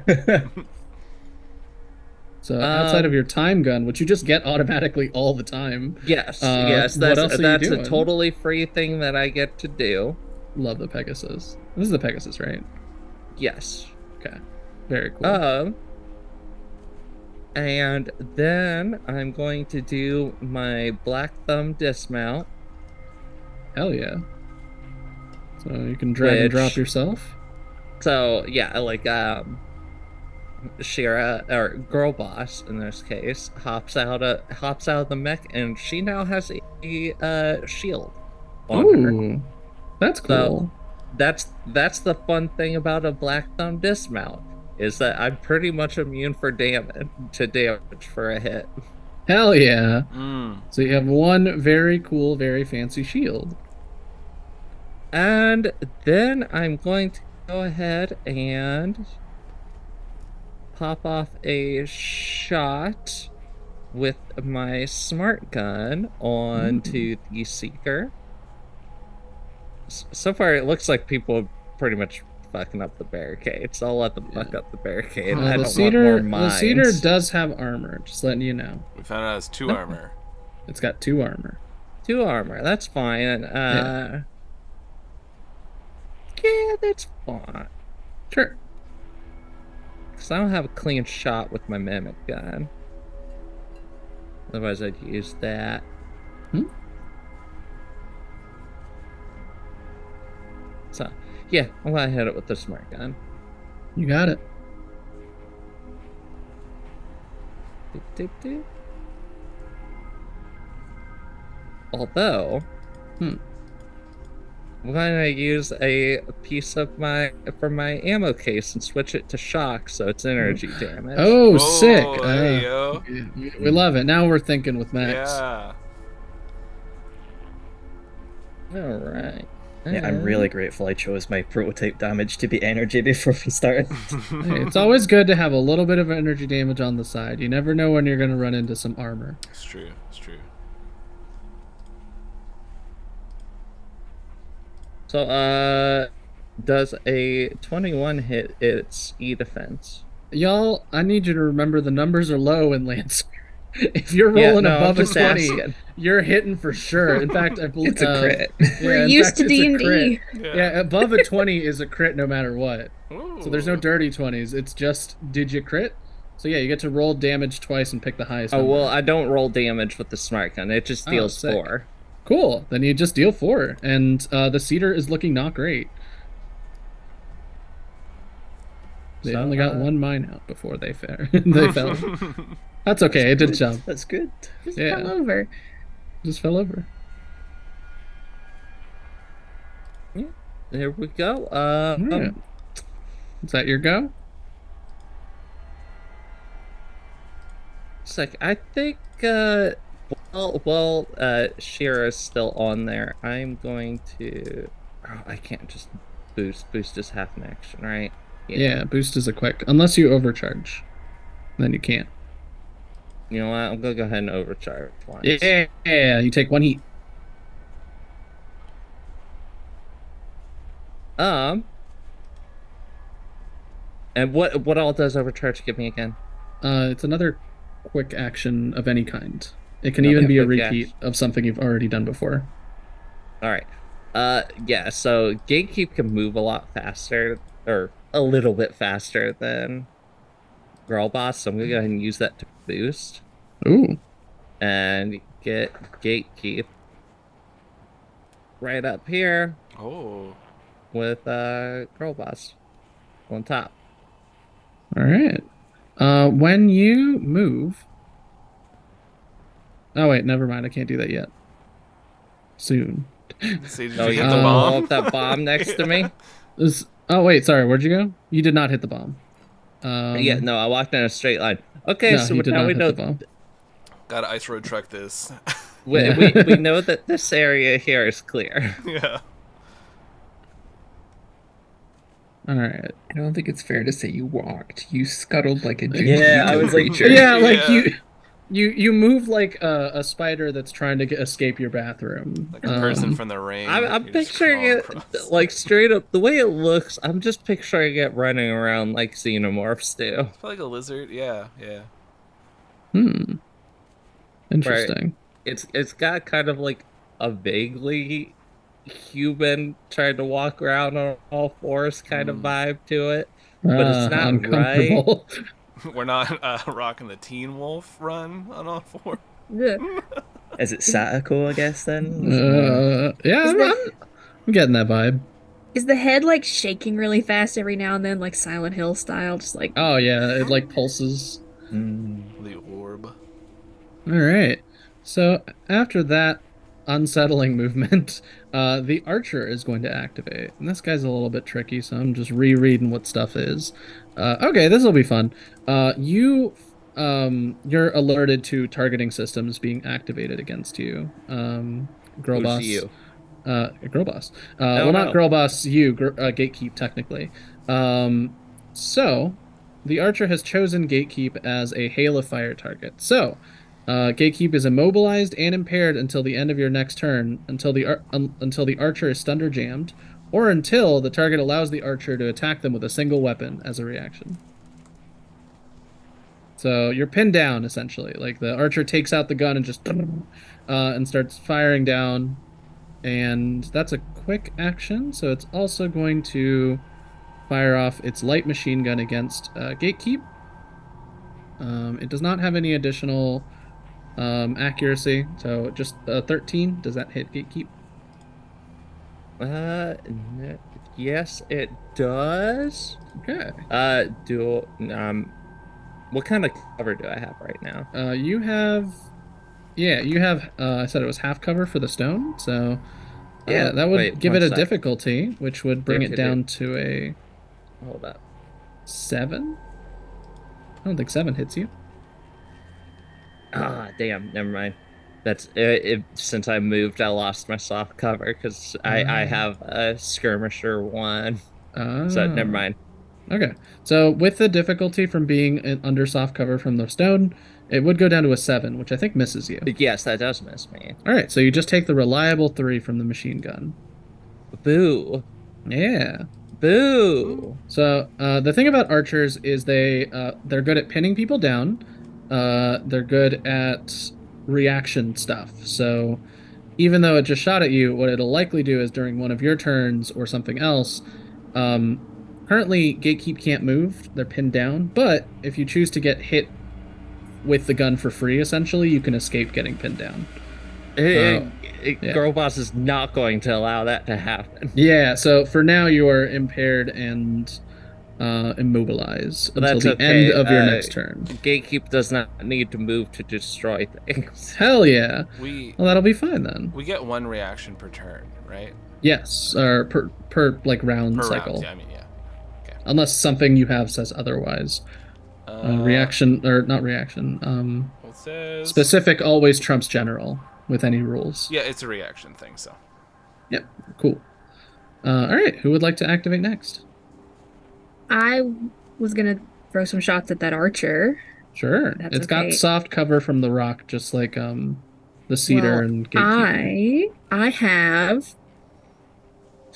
So outside of your time gun, which you just get automatically all the time. Yes, what else are you that's doing? a totally free thing that I get to do. Love the Pegasus. This is the Pegasus, right? Yes. Okay. Very cool. And then I'm going to do my Black Thumb dismount. Hell yeah. So you can drag and drop yourself? So, yeah, like, Shira, or Girl Boss in this case, hops out of the mech, and she now has a shield on her. Ooh, that's cool. So that's the fun thing about a Black Thumb dismount, is that I'm pretty much immune for damage for a hit. Hell yeah. So you have one very cool, very fancy shield. And then I'm going to go ahead and pop off a shot with my smart gun onto the Seeker. So far, it looks like people are pretty much fucking up the barricades. I'll let them fuck up the barricade. I don't want more mines. The Cedar does have armor, just letting you know. We found out it has 2 armor. It's got 2 armor. 2 armor, that's fine. Yeah, that's fine. Sure. Because I don't have a clean shot with my mimic gun. Otherwise, I'd use that. So, yeah, I'm gonna hit it with the smart gun. You got it. Doop, doop, doop. Although, I'm gonna use a piece of my ammo case and switch it to shock, so it's energy damage. Oh, sick! There you go. We love it. Now we're thinking with Max. Yeah. All right. Yeah, I'm really grateful I chose my prototype damage to be energy before we started. Hey, it's always good to have a little bit of energy damage on the side. You never know when you're going to run into some armor. It's true. It's true. So, does a 21 hit its E defense? Y'all, I need you to remember the numbers are low in Lancer. If you're rolling above a 20, you're hitting for sure. In fact, I believe it's a crit. We're used to D&D. Yeah, above a 20 is a crit no matter what. Ooh. So there's no dirty 20s. It's just, did you crit? So yeah, you get to roll damage twice and pick the highest number. Well, I don't roll damage with the smart gun. It just deals 4. Cool. Then you just deal 4. And the Cedar is looking not great. They only got 1 mine out before they fell. That's okay. It did jump. That's good. Just fell over. Just fell over. Yeah. There we go. Is that your go? It's like, I think, Shira's still on there. I'm going to... Oh, I can't just boost. Boost is half an action, right? Yeah, boost is a quick. Unless you overcharge. Then you can't. You know what? I'm going to go ahead and overcharge once. Yeah, you take 1 heat. And what all does overcharge give me again? It's another quick action of any kind. It can even be a repeat of something you've already done before. Alright. Yeah, so Gatekeep can move a lot faster, or a little bit faster than Girl Boss, so I'm gonna go ahead and use that to boost. Ooh. And get Gatekeep right up here. Oh. With Girl Boss on top. Alright. When you move... Oh wait, never mind. I can't do that yet. Soon. See, did you hit the bomb? Blow up that bomb next to me? Oh wait, sorry. Where'd you go? You did not hit the bomb. Yeah, no, I walked in a straight line. Okay, no, so now we know. Gotta ice road truck this. we know that this area here is clear. Yeah. All right. I don't think it's fair to say you walked. You scuttled like a Yeah, I was like, creature. Yeah, like You move like a spider that's trying to escape your bathroom. Like a person from the ring. I'm you just picturing crawl it across. like straight up the way it looks. I'm just picturing it running around like xenomorphs do. Like a lizard. Yeah, yeah. Hmm. Right. Interesting. It's got kind of like a vaguely human trying to walk around on all fours kind of vibe to it, but it's not right. Uncomfortable. We're not rocking the Teen Wolf run on all four. Ugh. Is it Satiko, I guess, then? Yeah, Is I'm getting that vibe. Is the head like shaking really fast every now and then, like Silent Hill style? Just like, Oh yeah, it like pulses. The orb. All right. So after that unsettling movement, the archer is going to activate, and this guy's a little bit tricky, so I'm just rereading what stuff is. Okay, this will be fun. You're alerted to targeting systems being activated against you. Girl Who's boss. you? Girl boss. Oh, Well, not no. girl boss. You, gatekeep technically. So the archer has chosen gatekeep as a hail of fire target. So gatekeep is immobilized and impaired until the end of your next turn, until the archer is stunned or jammed, or until the target allows the archer to attack them with a single weapon as a reaction. So you're pinned down essentially. Like the archer takes out the gun and just and starts firing down, and that's a quick action. So it's also going to fire off its light machine gun against gatekeep. It does not have any additional accuracy, so just 13. Does that hit gatekeep? Yes, it does. Okay. What kind of cover do I have right now? You have I said it was half cover for the stone, so yeah, that would wait, give one it a sec. difficulty, which would bring it down to a Hold up. 7. I don't think 7 hits you. Ah, damn. Never mind. That's since I moved, I lost my soft cover because I have a skirmisher 1. So never Oh. mind. Okay. So with the difficulty from being under soft cover from the stone, it would go down to a 7, which I think misses you. Yes, that does miss me. All right. So you just take the reliable 3 from the machine gun. Boo. Yeah. Boo. So the thing about archers is they're good at pinning people down. They're good at reaction stuff. So even though it just shot at you, what it'll likely do is during one of your turns or something else. Currently, gatekeep can't move; they're pinned down. But if you choose to get hit with the gun for free, essentially, you can escape getting pinned down. Yeah. Girl boss is not going to allow that to happen. Yeah. So for now, you are impaired and immobilized But until that's the okay. end of your next turn. Gatekeep does not need to move to destroy things. Hell yeah. We Well, that'll be fine then. we get 1 reaction per turn, right? Yes, or per like round Per cycle. round. Yeah, I mean, yeah. Unless something you have says otherwise. Reaction or not reaction. It says Specific always trumps general with any rules. Yeah, it's a reaction thing. So Yep. Cool. All right. Who would like to activate next? I was gonna throw some shots at that archer. Sure. That's It's okay. got soft cover from the rock, just like the cedar Well, and gatekeeper. I have.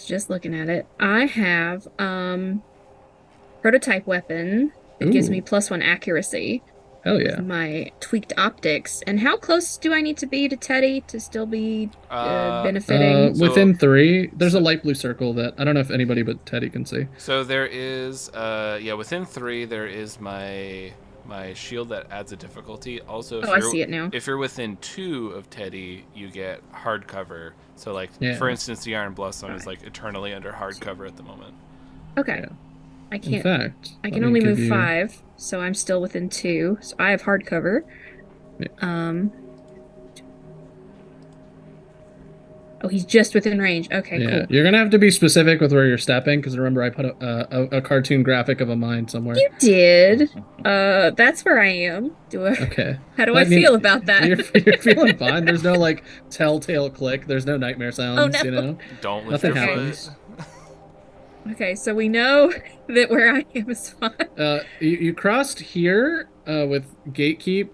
Just looking at it, I have prototype weapon that gives Ooh. me +1 accuracy. Hell yeah. My tweaked optics. And how close do I need to be to Teddy to still be benefiting? Within 3, there's a light blue circle that I don't know if anybody but Teddy can see. So there is, within 3 there is my shield that adds a difficulty. Also, I see it now. If you're within 2 of Teddy, you get hard cover. So like, Yeah. for instance, the Iron Bloodstone is like eternally under hard cover at the moment. Okay. Yeah. I In can't. fact, I let can me only give move you- 5, so I'm still within 2. So I have hard cover. Yeah. Oh, he's just within range. Okay, Yeah, cool. you're gonna have to be specific with where you're stepping because remember I put a cartoon graphic of a mine somewhere. You did. That's where I am. Okay. How do Well, I I mean, feel about that? You're feeling fine. There's no like telltale click. There's no nightmare sounds. Oh, no. You know. Don't lift Nothing your happens. foot. Okay, so we know that where I am is fine. You crossed here with gatekeep,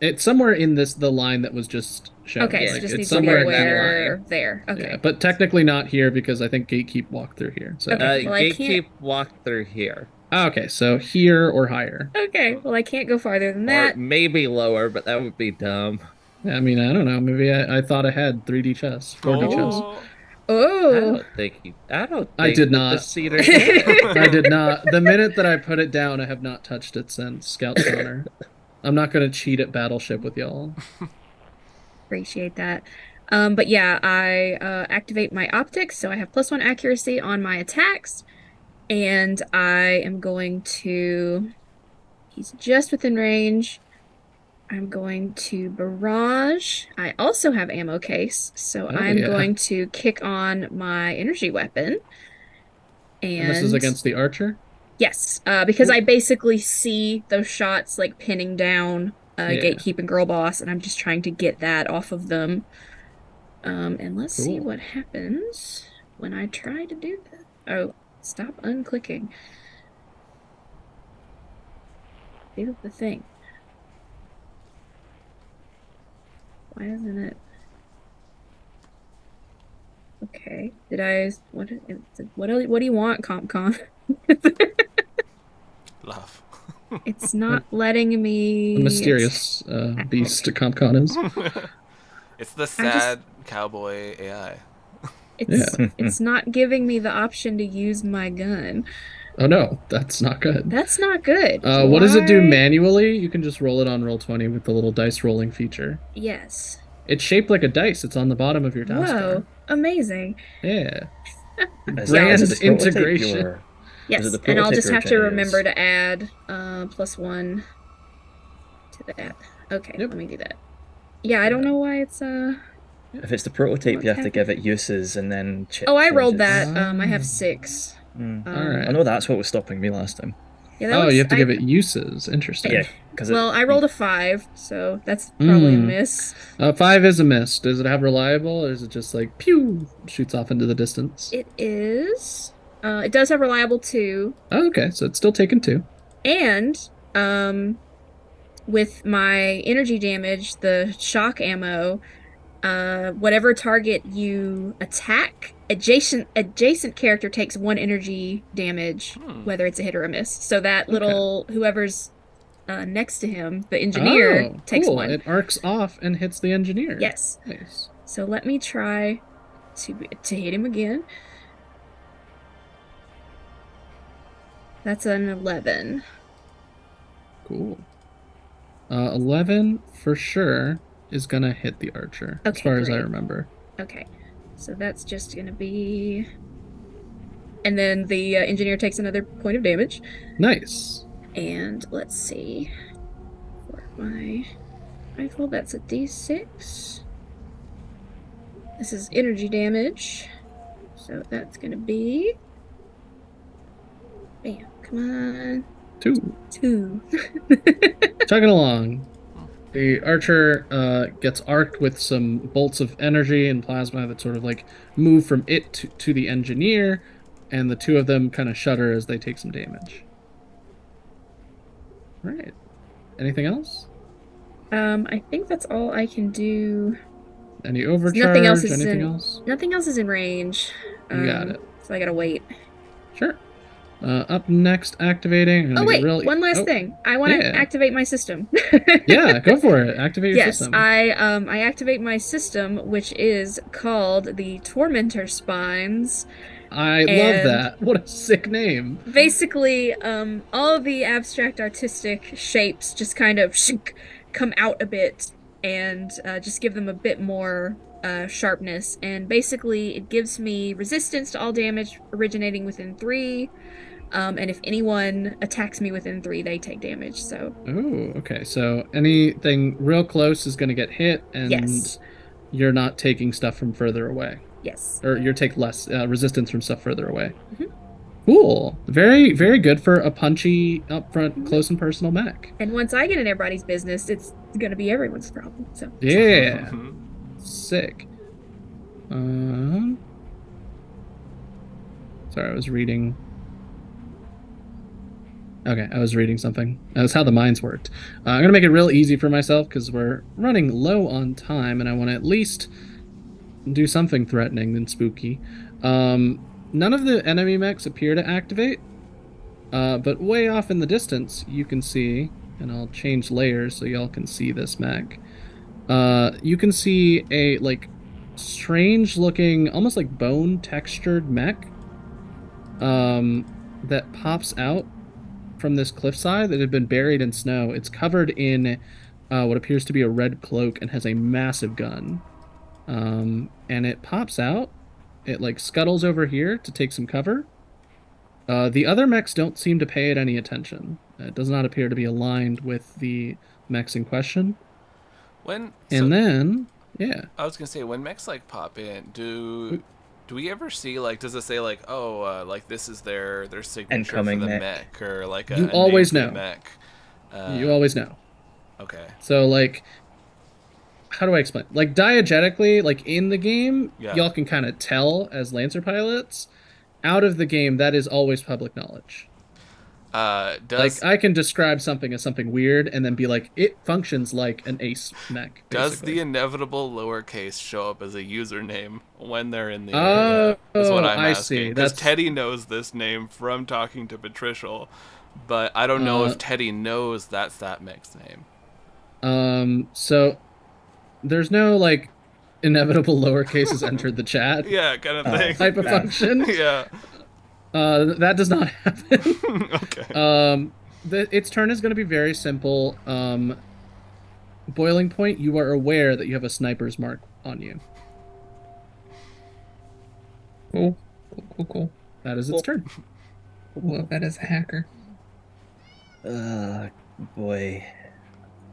It's somewhere in the line that was just shown. Okay, so Like, just it's needs to be somewhere in that where line. there. Okay. Yeah, but technically not here because I think Gatekeep walked through here. So Okay. Well, I can't. Gatekeep walked through here. okay, so here or higher. Okay. Well, I can't go farther than Or that. maybe lower, but that would be dumb. I mean, I don't know. Maybe I thought ahead. 3D chess, 4D chess. Oh. Oh. I don't think I did that not. the cedar did it. I did not. The minute that I put it down, I have not touched it since Scout Spawner. I'm not going to cheat at Battleship with y'all. Appreciate that. But yeah, I activate my optics, so I have +1 accuracy on my attacks, and I am going to. He's just within range. I'm going to barrage. I also have ammo case, so Oh, I'm yeah. going to kick on my energy weapon. And this is against the archer? Yes, because I basically see those shots like pinning down Yeah. Gatekeep and Girl Boss, and I'm just trying to get that off of them. And let's see Cool. what happens when I try to do that. Oh, stop unclicking. Do the thing. Why isn't it? Okay. Did I? What do you want, CompCon? Love. It's not letting me. The mysterious beast CompCon is. It's the sad cowboy AI. It's not giving me the option to use my gun. Oh no, that's not good. That's not good. What does it do Why? manually? You can just roll it on Roll20 with the little dice rolling feature. Yes. It's shaped like a dice. It's on the bottom of your taskbar. Whoa, amazing. Yeah. Is Brand it the prototype integration. you're- Yes, Is it the and I'll prototype just you're have to trying to remember use? to add +1 to that. Okay, Yep. let me do that. Yeah, I don't know why it's If it's the prototype, you have to give it uses and then. Oh, I rolled changes. that. I have 6. Mm. Alright. I know that's what was stopping me last time. Yeah, that Oh, was, you have to give it uses. Interesting. Yeah, because Well, I rolled a 5, so that's probably a miss. 5 is a miss. Does it have reliable, or is it just like pew shoots off into the distance? It is. It does have reliable 2, Oh, okay, so it's still taking 2. and with my energy damage, the shock ammo, whatever target you attack, adjacent character takes 1 energy damage, whether it's a hit or a miss. So that little whoever's next to him, the engineer, takes cool. 1. It arcs off and hits the engineer. Yes. Nice. So let me try to hit him again. That's an 11. Cool. 11 for sure is gonna hit the archer, as Okay, far as I great. remember. Okay, so that's just gonna be, and then the engineer takes another point of damage. Nice. And let's see, for my rifle, that's a d6. This is energy damage, so that's gonna be, bam, come on, 2. 2. Chugging along. The archer gets arced with some bolts of energy and plasma that sort of like move from it to the engineer, and the two of them kind of shudder as they take some damage. Right. Anything else? I think that's all I can do. Any overcharge? Nothing else is Anything in, else? Nothing else is in range. You got it. So I gotta wait. Sure. Up next, activating. I'm gonna Oh get wait, one last thing. I want to yeah. activate my system. Yeah, go for it. Activate your Yes, system. I activate my system, which is called the Tormentor Spines. I love and- that. What a sick name. Basically, all of the abstract artistic shapes just kind of come out a bit and just give them a bit more sharpness. And basically, it gives me resistance to all damage originating within 3. And if anyone attacks me within 3, they take damage. So Oh, okay. So anything real close is going to get hit, and Yes. you're not taking stuff from further away. yes, Or you take less resistance from stuff further away. Mhm. Cool. Very, very good for a punchy, upfront, close and personal mech. and once I get in everybody's business, it's gonna be everyone's problem. So Yeah. Sick. Sorry, I was reading Okay, I was reading something. That's how the mines worked. I'm gonna make it real easy for myself because we're running low on time, and I want to at least do something threatening and spooky. None of the enemy mechs appear to activate, but way off in the distance, you can see, and I'll change layers so y'all can see this mech. You can see a like strange looking, almost like bone textured mech, that pops out from this cliffside that had been buried in snow. It's covered in what appears to be a red cloak and has a massive gun. And it pops out. It like scuttles over here to take some cover. The other mechs don't seem to pay it any attention. It does not appear to be aligned with the mechs in question. And then, yeah. I was gonna say, when mechs like pop in, do we ever see, like, does it say like, oh, like this is their signature Incoming for the mech. mech, or like You a always name for know. the mech? You always know. Okay. So like, how do I explain? Like diegetically, like in the game, Yeah. y'all can kind of tell as Lancer pilots. Out of the game, that is always public knowledge. Does Like I can describe something as something weird and then be like, it functions like an ace mech. does the Basically. inevitable lowercase show up as a username when they're in the area? Is what Oh, I'm I asking. see. Because That's Teddy knows this name from talking to Patricial, but I don't know if Teddy knows that's that mech's name. So there's no like inevitable lowercase has entered the chat Yeah, kind of thing. type of function. Yeah. That does not happen. Okay. Its turn is going to be very simple. Boiling point, you are aware that you have a sniper's mark on you. Cool. Cool. That is its turn. Well, that is a hacker. Boy.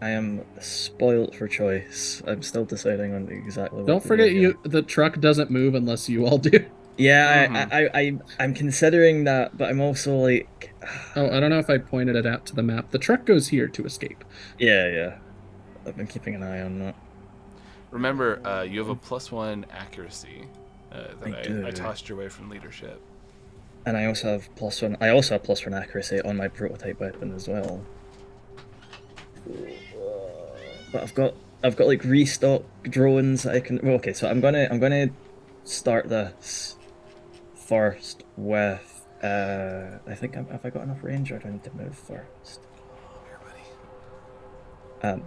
I am spoilt for choice. I'm still deciding on exactly what Don't to forget, do here. the truck doesn't move unless you all do. Yeah, I'm considering that, but I'm also like, Oh, I don't know if I pointed it out to the map. The truck goes here to escape. yeah. I've been keeping an eye on that. Remember, you have a +1 accuracy that I do. tossed your way from leadership. And I also have +1. I also have +1 accuracy on my prototype weapon as well. But I've got like restock drones that I can. Well, okay, so I'm gonna start this first with. I think have I got enough range, or do I need to move first?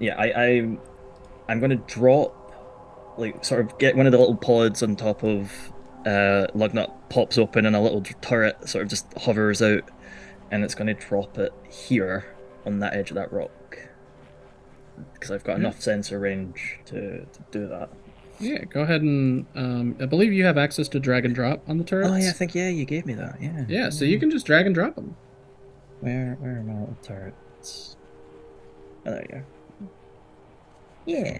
Yeah, I'm gonna drop, like, sort of get one of the little pods on top of Lugnut, pops open, and a little turret sort of just hovers out, and it's gonna drop it here on that edge of that rock. Because I've got enough sensor range to do that. Yeah, go ahead and I believe you have access to drag and drop on the turrets. Oh yeah, I think you gave me that. Yeah. Yeah, so you can just drag and drop them. Where are my little turrets? Oh, there you go. Yeah.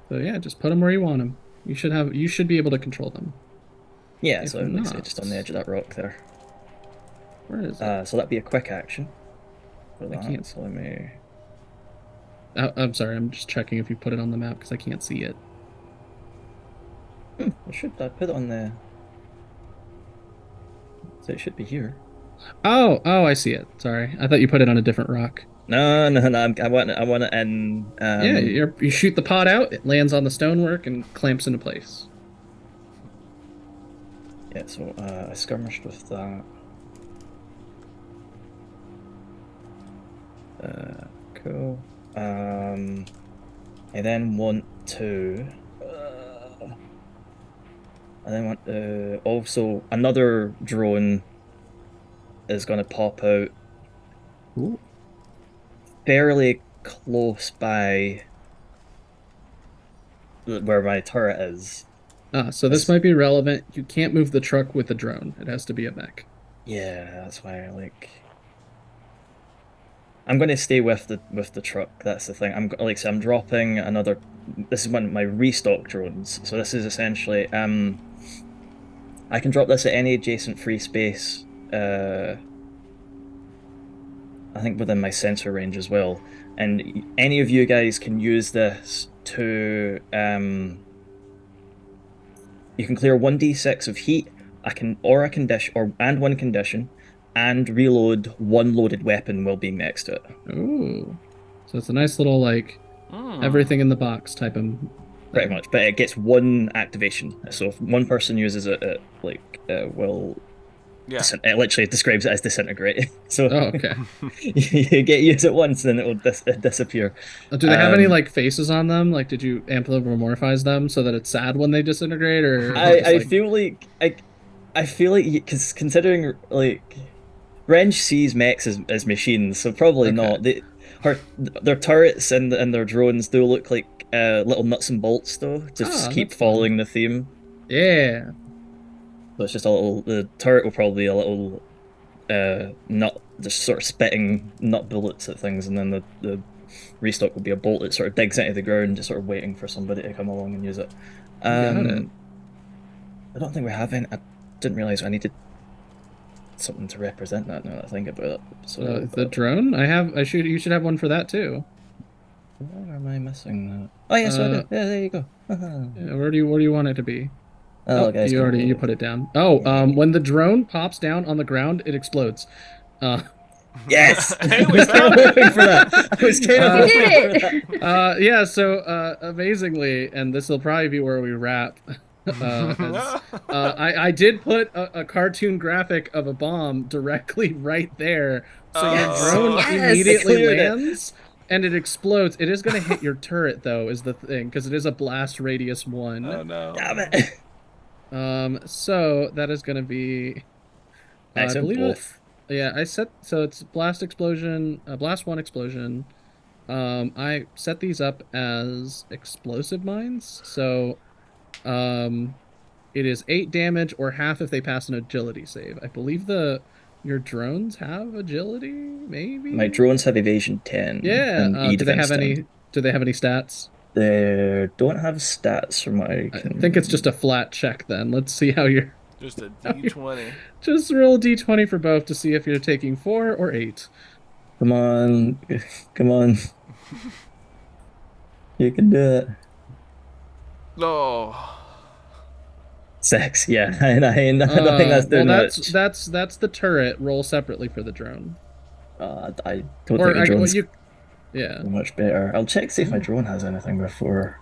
So yeah, just put them where you want them. You should be able to control them. Yeah, If so like I say, not- just on the edge of that rock there. Where is it? So that'd be a quick action. For that. can't- So let me. I'm sorry, I'm just checking if you put it on the map because I can't see it. I put it on the. So it should be here. Oh, I see it. Sorry, I thought you put it on a different rock. No. I want it in. Yeah, you shoot the pod out, it lands on the stonework and clamps into place. Yeah, so I skirmished with that. Cool. I then want to. Also, another drone is going to pop out Ooh. fairly close by where my turret is. So this might be relevant. You can't move the truck with the drone. It has to be a mech. Yeah, that's why I like. I'm going to stay with the truck. That's the thing. I'm dropping another. This is one of my restock drones. So this is essentially I can drop this at any adjacent free space. I think within my sensor range as well. And any of you guys can use this to you can clear 1d6 of heat, and one condition, and reload, one loaded weapon while being next to it. Ooh. So it's a nice little, like, everything in the box type of... Pretty much, but it gets one activation. So if one person uses it, will... Yeah. It literally describes it as disintegrate. So Oh, okay. you use it once, then it will disappear. Do they have any, like, faces on them? Like, did you anthropomorphize them so that it's sad when they disintegrate, or... I feel like... I feel like, because considering, like... Renge sees mechs as machines, so probably not. Their turrets and their drones do look like little nuts and bolts, though, to just keep following the theme. Yeah. So it's just a little. The turret will probably be a little nut, just sort of spitting nut bullets at things, and then the restock will be a bolt that sort of digs into the ground, just sort of waiting for somebody to come along and use it. Got it. I don't think we have any. I didn't realize I needed something to represent that. Now that I think about it. So The drone? You should have one for that, too. Where am I missing that? Oh yes, I do. Yeah, there you go. Yeah, where do you want it to be? Guys, you put it down. When the drone pops down on the ground, it explodes. Yes, Hey, I was kind of hoping for that. I was kind of You hoping did for it! that. Yeah. So amazingly, and this will probably be where we wrap. I did put a cartoon graphic of a bomb directly right there, so your drone Yes, immediately I cleared it. lands. And it explodes. It is going to hit your turret, though, is the thing, because it is a blast radius 1. Oh no. Damn it. So that is going to be... I believe both. I set... So it's blast explosion, blast 1 explosion. I set these up as explosive mines, so it is 8 damage or half if they pass an agility save. I believe your drones have agility, maybe? My drones have evasion 10. Yeah. And Do they have 10. any? Do they have any stats? They don't have stats from what I can... I think it's just a flat check. Then let's see how you're. Just a D20. Just roll d20 for both to see if you're taking 4 or 8. Come on, come on. You can do it. No. 6. Yeah, I don't think that's doing much. That's the turret. Roll separately for the drone. I don't think the drone's yeah. much better. I'll check see if my drone has anything before.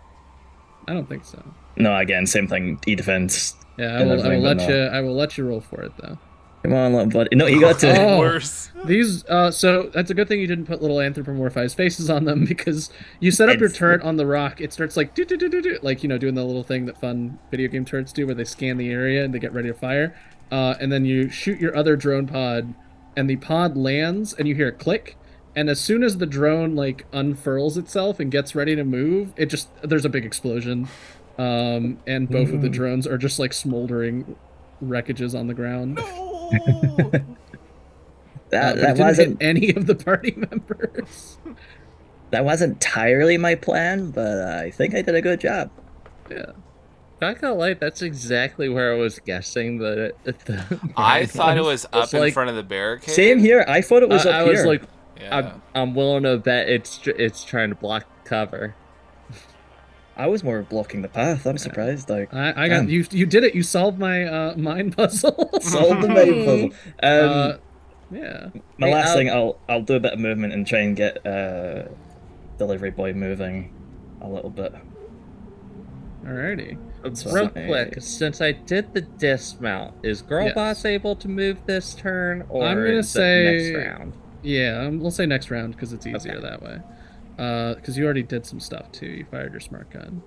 I don't think so. No, again, same thing. E-defense. Yeah, I will let you roll for it though. Come on, little buddy. No, you got to. Oh. Worse. These so that's a good thing you didn't put little anthropomorphized faces on them, because you set up your turret on the rock, it starts like like, you know, doing the little thing that fun video game turrets do where they scan the area and they get ready to fire. And then you shoot your other drone pod and the pod lands and you hear a click, and as soon as the drone like unfurls itself and gets ready to move, there's a big explosion. And both of the drones are just like smoldering wreckages on the ground. No. that didn't wasn't hit any of the party members. that wasn't entirely my plan, but I think I did a good job. Yeah. Not gonna lie, that's exactly where I was guessing that I thought it was up in like, front of the barricade. Same here. I thought it was up I here. was like, Yeah. I'm willing to bet it's trying to block cover. I was more blocking the path. I'm surprised. Like I got you did it. You solved my mind puzzle. solved the main puzzle. Yeah. My last thing, I'll do a bit of movement and try and get delivery boy moving a little bit. Alrighty. Real quick, since I did the dismount, is Girl Yes. Boss able to move this turn, or I'm gonna is say it next round? Yeah, we'll say next round because it's easier Okay. that way. Because you already did some stuff too. You fired your smart gun.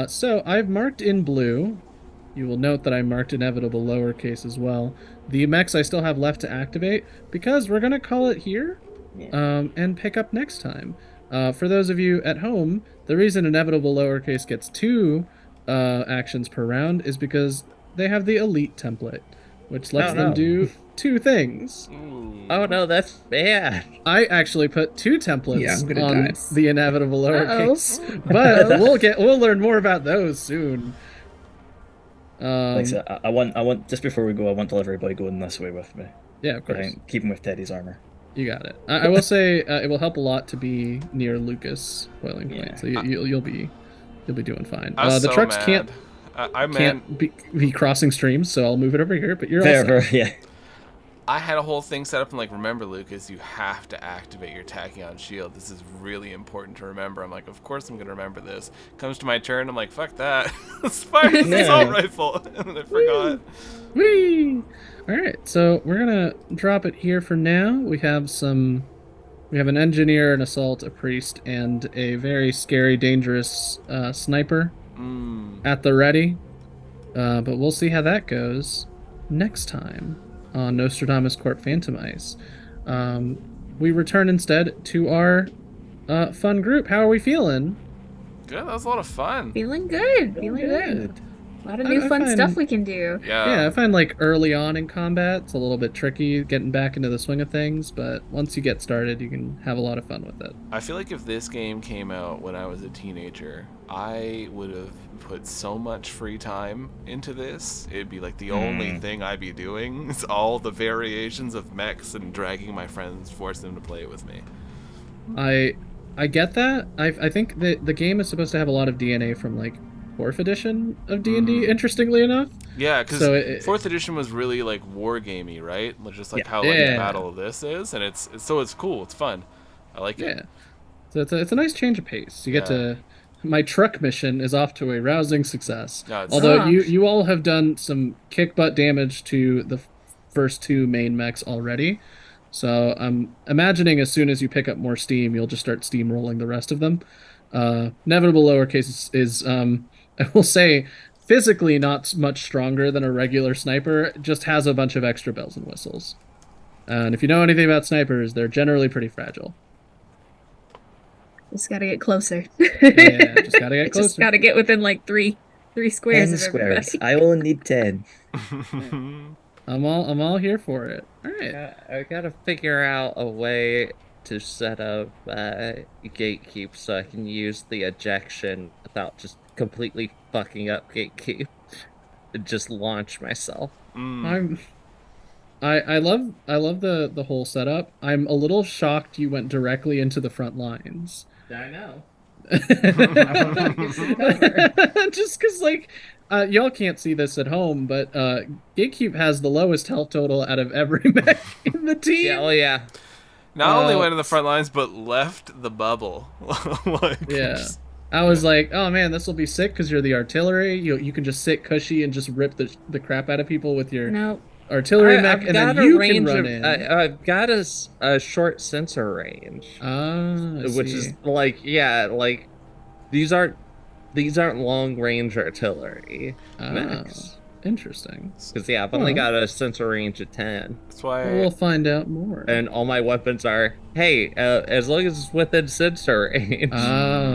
So I've marked in blue. You will note that I marked inevitable lowercase as well. The mechs I still have left to activate because we're gonna call it here, and pick up next time. For those of you at home, the reason inevitable lowercase gets 2 actions per round is because they have the elite template, which lets them do 2 things. Oh no, that's bad. I actually put 2 templates Yeah, I'm gonna on die. the inevitable lowercase, but we'll learn more about those soon. Like I said, I want just before we go, I want delivery boy going this way with me. Yeah, of course. Keep him with Teddy's armor. You got it. I will say it will help a lot to be near Lucas boiling point, Yeah. so you'll be doing fine. I was The so trucks mad. I'm mad. can't be crossing streams, so I'll move it over here. But you're all Fair, set. fair, yeah. I had a whole thing set up and like, remember, Lucas, you have to activate your tachyon shield. This is really important to remember. I'm like, of course I'm gonna remember this. Comes to my turn, I'm like, fuck that. Let's fire this assault rifle. And then I forgot. Whee! All right, so we're gonna drop it here for now. We have an engineer, an assault, a priest, and a very scary, dangerous sniper at the ready. But we'll see how that goes next time on Nostradamus Corp Phantom Ice. We return instead to our fun group. How are we feeling? Good, that was a lot of fun. Feeling good. Feeling good. A lot of new fun stuff we can do. Yeah, I find like early on in combat, it's a little bit tricky getting back into the swing of things, but once you get started, you can have a lot of fun with it. I feel like if this game came out when I was a teenager, I would have put so much free time into this. It'd be like the only thing I'd be doing is all the variations of mechs and dragging my friends, forcing them to play it with me. I get that. I think that the game is supposed to have a lot of DNA from like 4th edition of D&D, interestingly enough. Yeah, because So 4th edition was really like war gamey, right? Just like how like the battle of this is, and it's cool, it's fun. I like it. Yeah. So it's a nice change of pace. You get to. My truck mission is off to a rousing success. No, Although you all have done some kick butt damage to the first 2 main mechs already. So I'm imagining as soon as you pick up more steam, you'll just start steamrolling the rest of them. Inevitable lowercase is I will say, physically not much stronger than a regular sniper, just has a bunch of extra bells and whistles. And if you know anything about snipers, they're generally pretty fragile. Just gotta get closer. Yeah, just gotta get closer. Just gotta get within like three squares 10 of squares. everybody. I only need 10. I'm all here for it. All right. I gotta figure out a way to set up gatekeep so I can use the ejection without just completely fucking up gatekeep and just launch myself. I love the whole setup. I'm a little shocked you went directly into the front lines. I know. Just because like y'all can't see this at home, but Gatekeep has the lowest health total out of every mech in the team. Yeah, oh yeah. Not only went in the front lines, but left the bubble. Yeah. I was like, oh man, this will be sick because you're the artillery. You can just sit cushy and just rip the crap out of people with your artillery mech, and then you can run in. I've got a short sensor range. Which is like, yeah, like these aren't long range artillery mechs. Interesting. Because yeah, I've only got a sensor range of 10. That's why we'll find out more. And all my weapons are, hey, as long as it's within sensor range.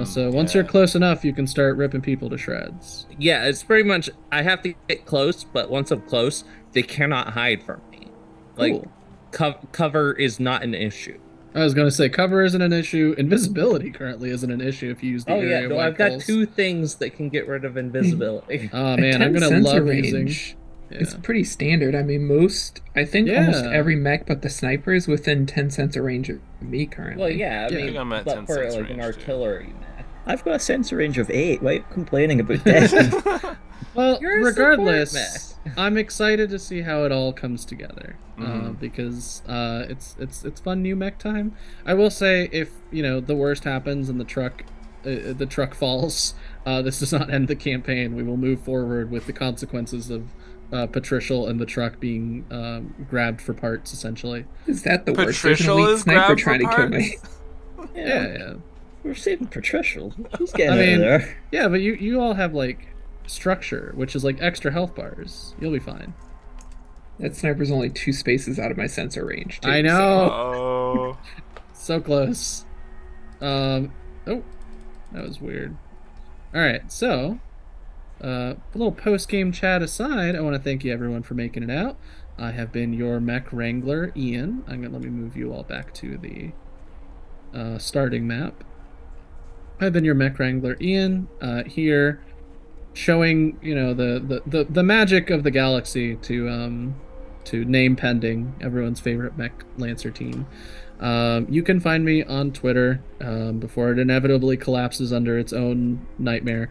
So once you're close enough, you can start ripping people to shreds. Yeah, it's pretty much, I have to get close, but once I'm close, they cannot hide from me. Like, cover is not an issue. I was going to say, cover isn't an issue. Invisibility currently isn't an issue if you use the area of white I've got 2 things that can get rid of invisibility. Oh man, I'm going to love using... It's pretty standard. I mean, almost every mech but the sniper is within 10 sensor range of me currently. Well, yeah, I mean, I'm at but 10 for sensor like an range, artillery mech. I've got a sensor range of 8. Why are you complaining about that? Well, regardless, I'm excited to see how it all comes together because it's fun new mech time. I will say, if the worst happens and the truck falls, this does not end the campaign. We will move forward with the consequences of Patricial and the truck being grabbed for parts, essentially. Is that the worst? Patricial There's an elite is sniper grabbed trying for to kill parts? me. Yeah. We're saving Patricial. He's getting out of there. Yeah, but you all have like structure, which is like extra health bars. You'll be fine. That sniper's only 2 spaces out of my sensor range, too. I know. Oh. So close. Oh, that was weird. All right, so a little post-game chat aside, I want to thank you everyone for making it out. I have been your mech wrangler, Ian. Let me move you all back to the starting map. I've been your mech wrangler, Ian, here showing the magic of the galaxy to name pending everyone's favorite mech lancer team. You can find me on Twitter before it inevitably collapses under its own nightmare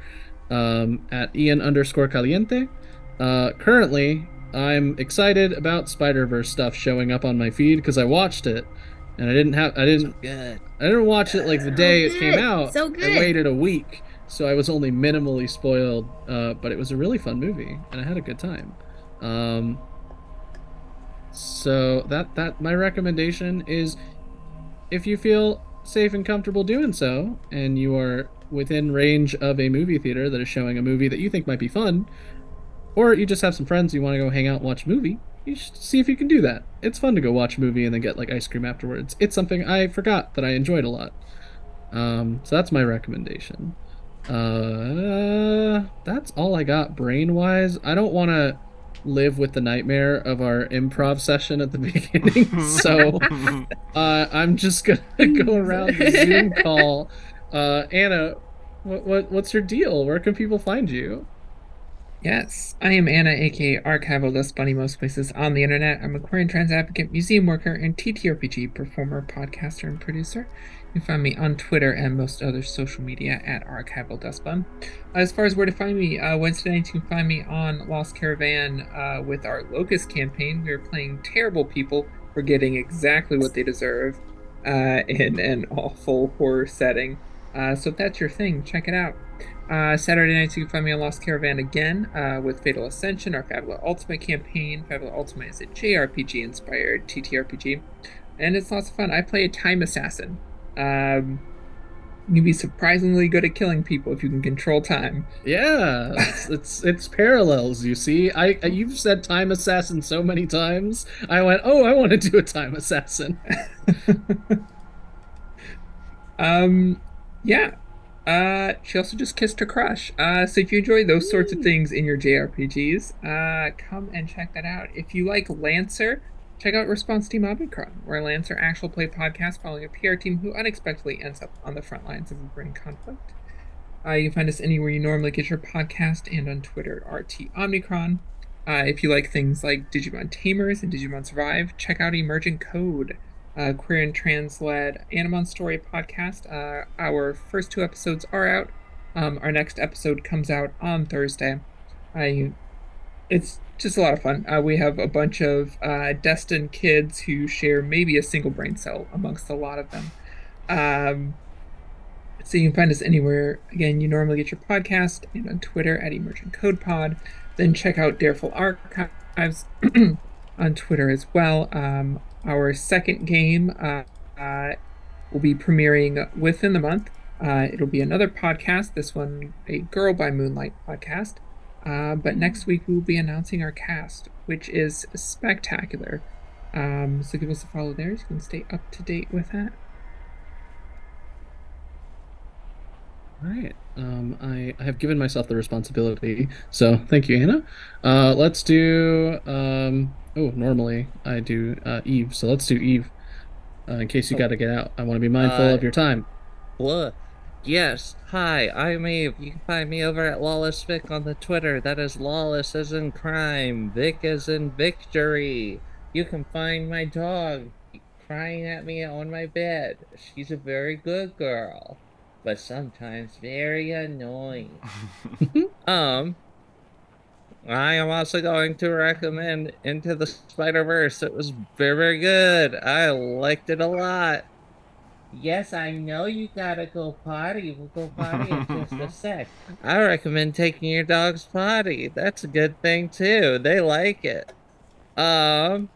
at Ian_Caliente. Currently, I'm excited about Spider-Verse stuff showing up on my feed because I watched it, and Good. I didn't watch it like the day it came out. So I good. waited a week, so I was only minimally spoiled. But it was a really fun movie, and I had a good time. Um, so that my recommendation is, if you feel safe and comfortable doing so, and you are within range of a movie theater that is showing a movie that you think might be fun, or you just have some friends you want to go hang out and watch a movie, you should see if you can do that. It's fun to go watch a movie and then get like ice cream afterwards. It's something I forgot that I enjoyed a lot. So that's my recommendation. That's all I got brain wise. I don't want to live with the nightmare of our improv session at the beginning, so I'm just gonna go around the Zoom call. Anna, what's your deal? Where can people find you? Yes, I am Anna, aka Archival Dust Bunny, most places on the internet. I'm a queer and trans advocate, museum worker, and TTRPG performer, podcaster, and producer. You can find me on Twitter and most other social media at Archival Dust Bun. As far as where to find me, Wednesday nights you can find me on Lost Caravan with our Locust campaign. We are playing terrible people for getting exactly what they deserve in an awful horror setting. So if that's your thing, check it out. Saturday nights you can find me on Lost Caravan again with Fatal Ascension, our Fabula Ultimate campaign. Fabula Ultimate is a JRPG inspired TTRPG, and it's lots of fun. I play a time assassin. You can be surprisingly good at killing people if you can control time. Yeah, it's parallels. You see, you've said time assassin so many times. I went, oh, I want to do a time assassin. Yeah. She also just kissed her crush. So if you enjoy those sorts of things in your JRPGs, come and check that out. If you like Lancer, check out Response Team Omicron, where Lancer actual play podcast following a PR team who unexpectedly ends up on the front lines of a brain conflict. You can find us anywhere you normally get your podcast and on Twitter at RT Omicron. If you like things like Digimon Tamers and Digimon Survive, check out Emergent Code, queer and trans-led Animon Story podcast. Our first 2 episodes are out. Our next episode comes out on Thursday. It's just a lot of fun. We have a bunch of destined kids who share maybe a single brain cell amongst a lot of them. So you can find us anywhere, again, you normally get your podcast, and on Twitter at Emergent Code Pod. Then check out Dareful Archives on Twitter as well. Our second game will be premiering within the month. It'll be another podcast, this one a Girl by Moonlight podcast. But next week we will be announcing our cast, which is spectacular. So give us a follow there so you can stay up to date with that. All right. I have given myself the responsibility, so thank you, Anna. Let's do. Normally I do Eve, so let's do Eve. In case you got to get out, I want to be mindful of your time. Look. Yes, hi, I'm Eve. You can find me over at Lawless Vic on the Twitter. That is lawless as in crime, Vic as in victory. You can find my dog crying at me on my bed. She's a very good girl, but sometimes very annoying. I am also going to recommend Into the Spider-Verse. It was very, very good. I liked it a lot. Yes, I know you gotta go potty. We'll go potty in just a sec. I recommend taking your dog's potty. That's a good thing too. They like it. Play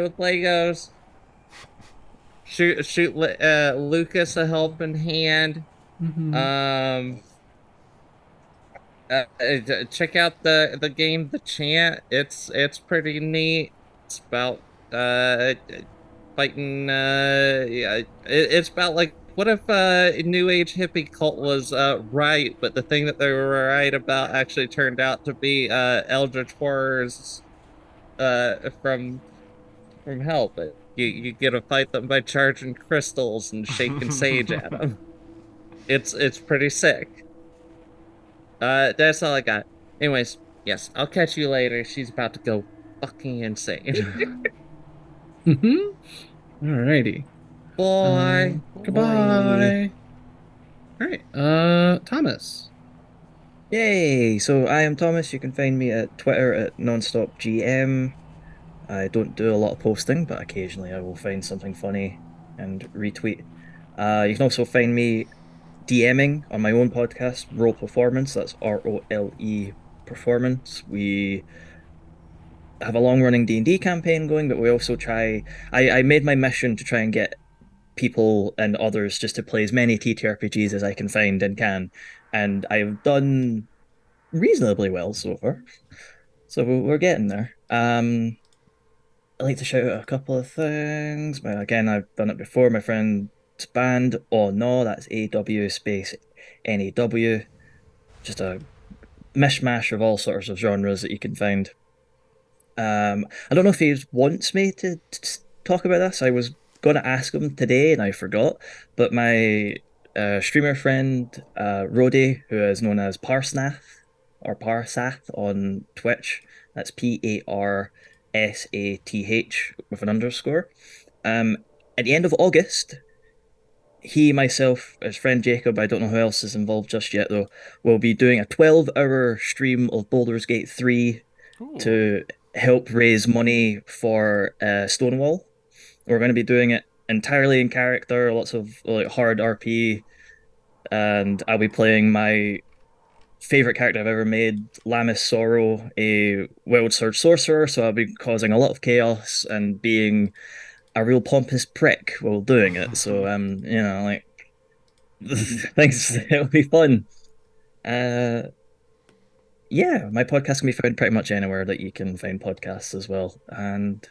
with Legos. Shoot Lucas a helping hand. Mm-hmm. Check out the game The Chant. It's pretty neat. It's about fighting it's about like, what if a new age hippie cult was right, but the thing that they were right about actually turned out to be eldritch horrors from hell. But you get to fight them by charging crystals and shaking sage at them. It's pretty sick. That's all I got. Anyways, yes, I'll catch you later. She's about to go fucking insane. Alrighty. Bye. Goodbye. All right. Thomas. Yay! So I am Thomas. You can find me at Twitter at nonstopgm. I don't do a lot of posting, but occasionally I will find something funny and retweet. You can also find me DMing on my own podcast, Role Performance. That's ROLE Performance. We have a long-running D&D campaign going, but we also try. I made my mission to try and get people and others just to play as many TTRPGs as I can find and can, and I've done reasonably well so far. So we're getting there. I'd like to shout out a couple of things. Well, again, I've done it before. My friend's band, Oh No, that's AW space NAW. Just a mishmash of all sorts of genres that you can find. I don't know if he wants me to talk about this. I was going to ask him today and I forgot. But my streamer friend, Rody, who is known as Parsnath or Parsath on Twitch, that's PARSATH with an underscore. At the end of August, he, myself, his friend Jacob, I don't know who else is involved just yet though, will be doing a 12-hour stream of Baldur's Gate 3 Ooh. to help raise money for Stonewall. We're going to be doing it entirely in character, lots of like hard RP, and I'll be playing my favorite character I've ever made, Lamis Sorrow, a Wild Surge sorcerer. So I'll be causing a lot of chaos and being a real pompous prick while doing it. So like thanks, it'll be fun. Yeah, my podcast can be found pretty much anywhere that you can find podcasts as well. And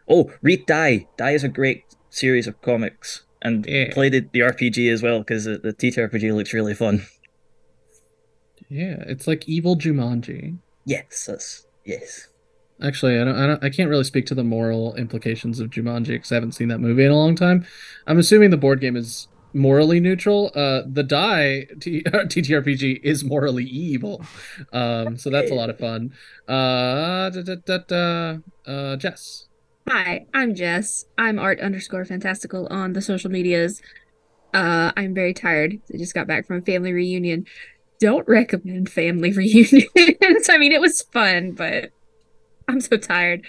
oh, read Die. Die is a great series of comics. And Yeah. play the RPG as well, because the TTRPG looks really fun. Yeah, it's like evil Jumanji. Yes. Actually, I can't really speak to the moral implications of Jumanji because I haven't seen that movie in a long time. I'm assuming the board game is morally neutral. The TTRPG is morally evil. So that's a lot of fun. Jess. Hi, I'm Jess. I'm art_fantastical on the social medias. I'm very tired. I just got back from a family reunion. Don't recommend family reunions. I mean, it was fun, but I'm so tired.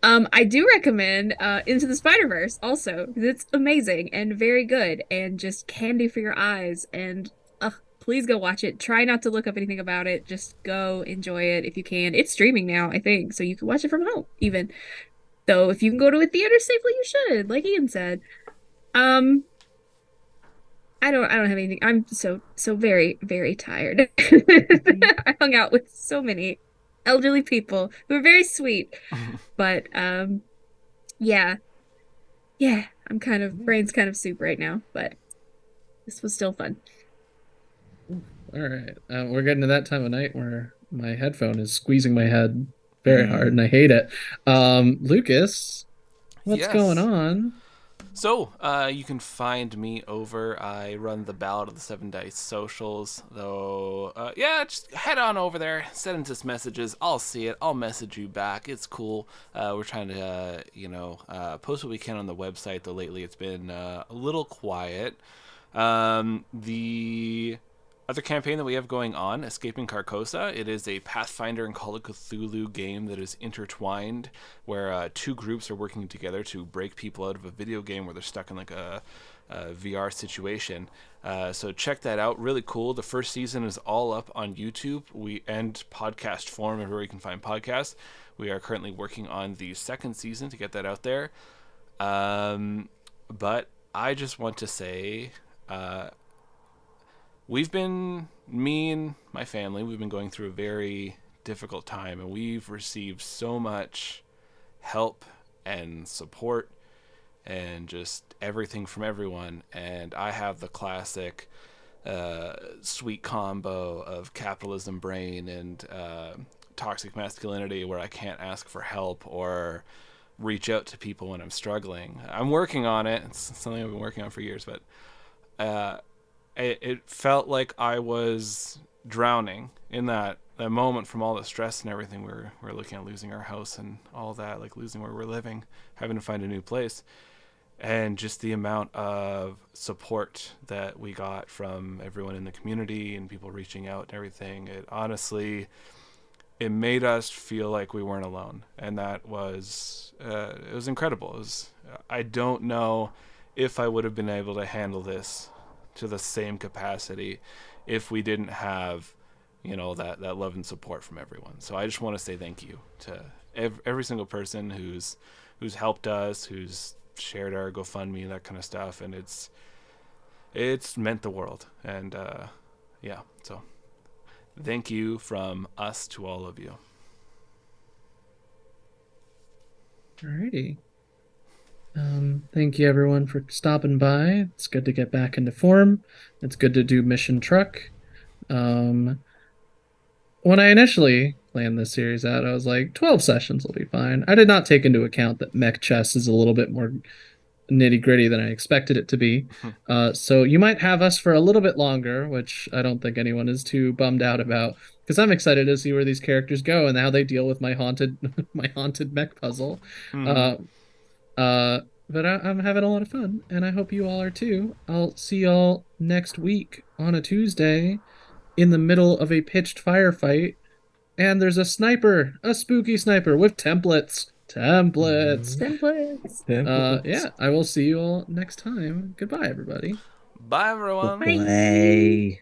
I do recommend Into the Spider-Verse also, because it's amazing and very good and just candy for your eyes. And please go watch it. Try not to look up anything about it. Just go enjoy it if you can. It's streaming now, I think, so you can watch it from home even. Though if you can go to a theater safely, you should, like Ian said. I don't have anything. I'm so very, very tired. I hung out with so many elderly people who were very sweet. But yeah. I'm kind of brain's kind of soup right now, but this was still fun. All right. We're getting to that time of night where my headphone is squeezing my head very hard and I hate it. Lucas, what's Yes. going on? So, you can find me over. I run the Ballad of the Seven Dice socials, though. Just head on over there, send us messages. I'll see it. I'll message you back. It's cool. We're trying to, post what we can on the website, though lately it's been a little quiet. The other campaign that we have going on, Escaping Carcosa, it is a Pathfinder and Call of Cthulhu game that is intertwined, where two groups are working together to break people out of a video game where they're stuck in like a VR situation. So check that out. Really cool. The first season is all up on YouTube and podcast form, everywhere you can find podcasts. We are currently working on the second season to get that out there. But I just want to say... me and my family, we've been going through a very difficult time, and we've received so much help and support and just everything from everyone. And I have the classic sweet combo of capitalism brain and toxic masculinity where I can't ask for help or reach out to people when I'm struggling. I'm working on it. It's something I've been working on for years, but it felt like I was drowning in that moment from all the stress and everything. We're looking at losing our house and all that, like losing where we're living, having to find a new place. and just the amount of support that we got from everyone in the community and people reaching out and everything, it made us feel like we weren't alone, and that was it was incredible. I don't know if I would have been able to handle this to the same capacity if we didn't have that love and support from everyone. So I just want to say thank you to every single person who's helped us, who's shared our GoFundMe, that kind of stuff, and it's meant the world. And so thank you from us to all of you. Alrighty. Thank you everyone for stopping by. It's good to get back into form. It's good to do mission truck. When I initially planned this series out, I was like, 12 sessions will be fine. I did not take into account that mech chess is a little bit more nitty gritty than I expected it to be. So you might have us for a little bit longer, which I don't think anyone is too bummed out about, because I'm excited to see where these characters go and how they deal with my haunted mech puzzle. But I'm having a lot of fun, and I hope you all are too. I'll see y'all next week on a Tuesday in the middle of a pitched firefight, and there's a spooky sniper with templates. Templates. Yeah, I will see you all next time. Goodbye, everybody. Bye, everyone. Bye.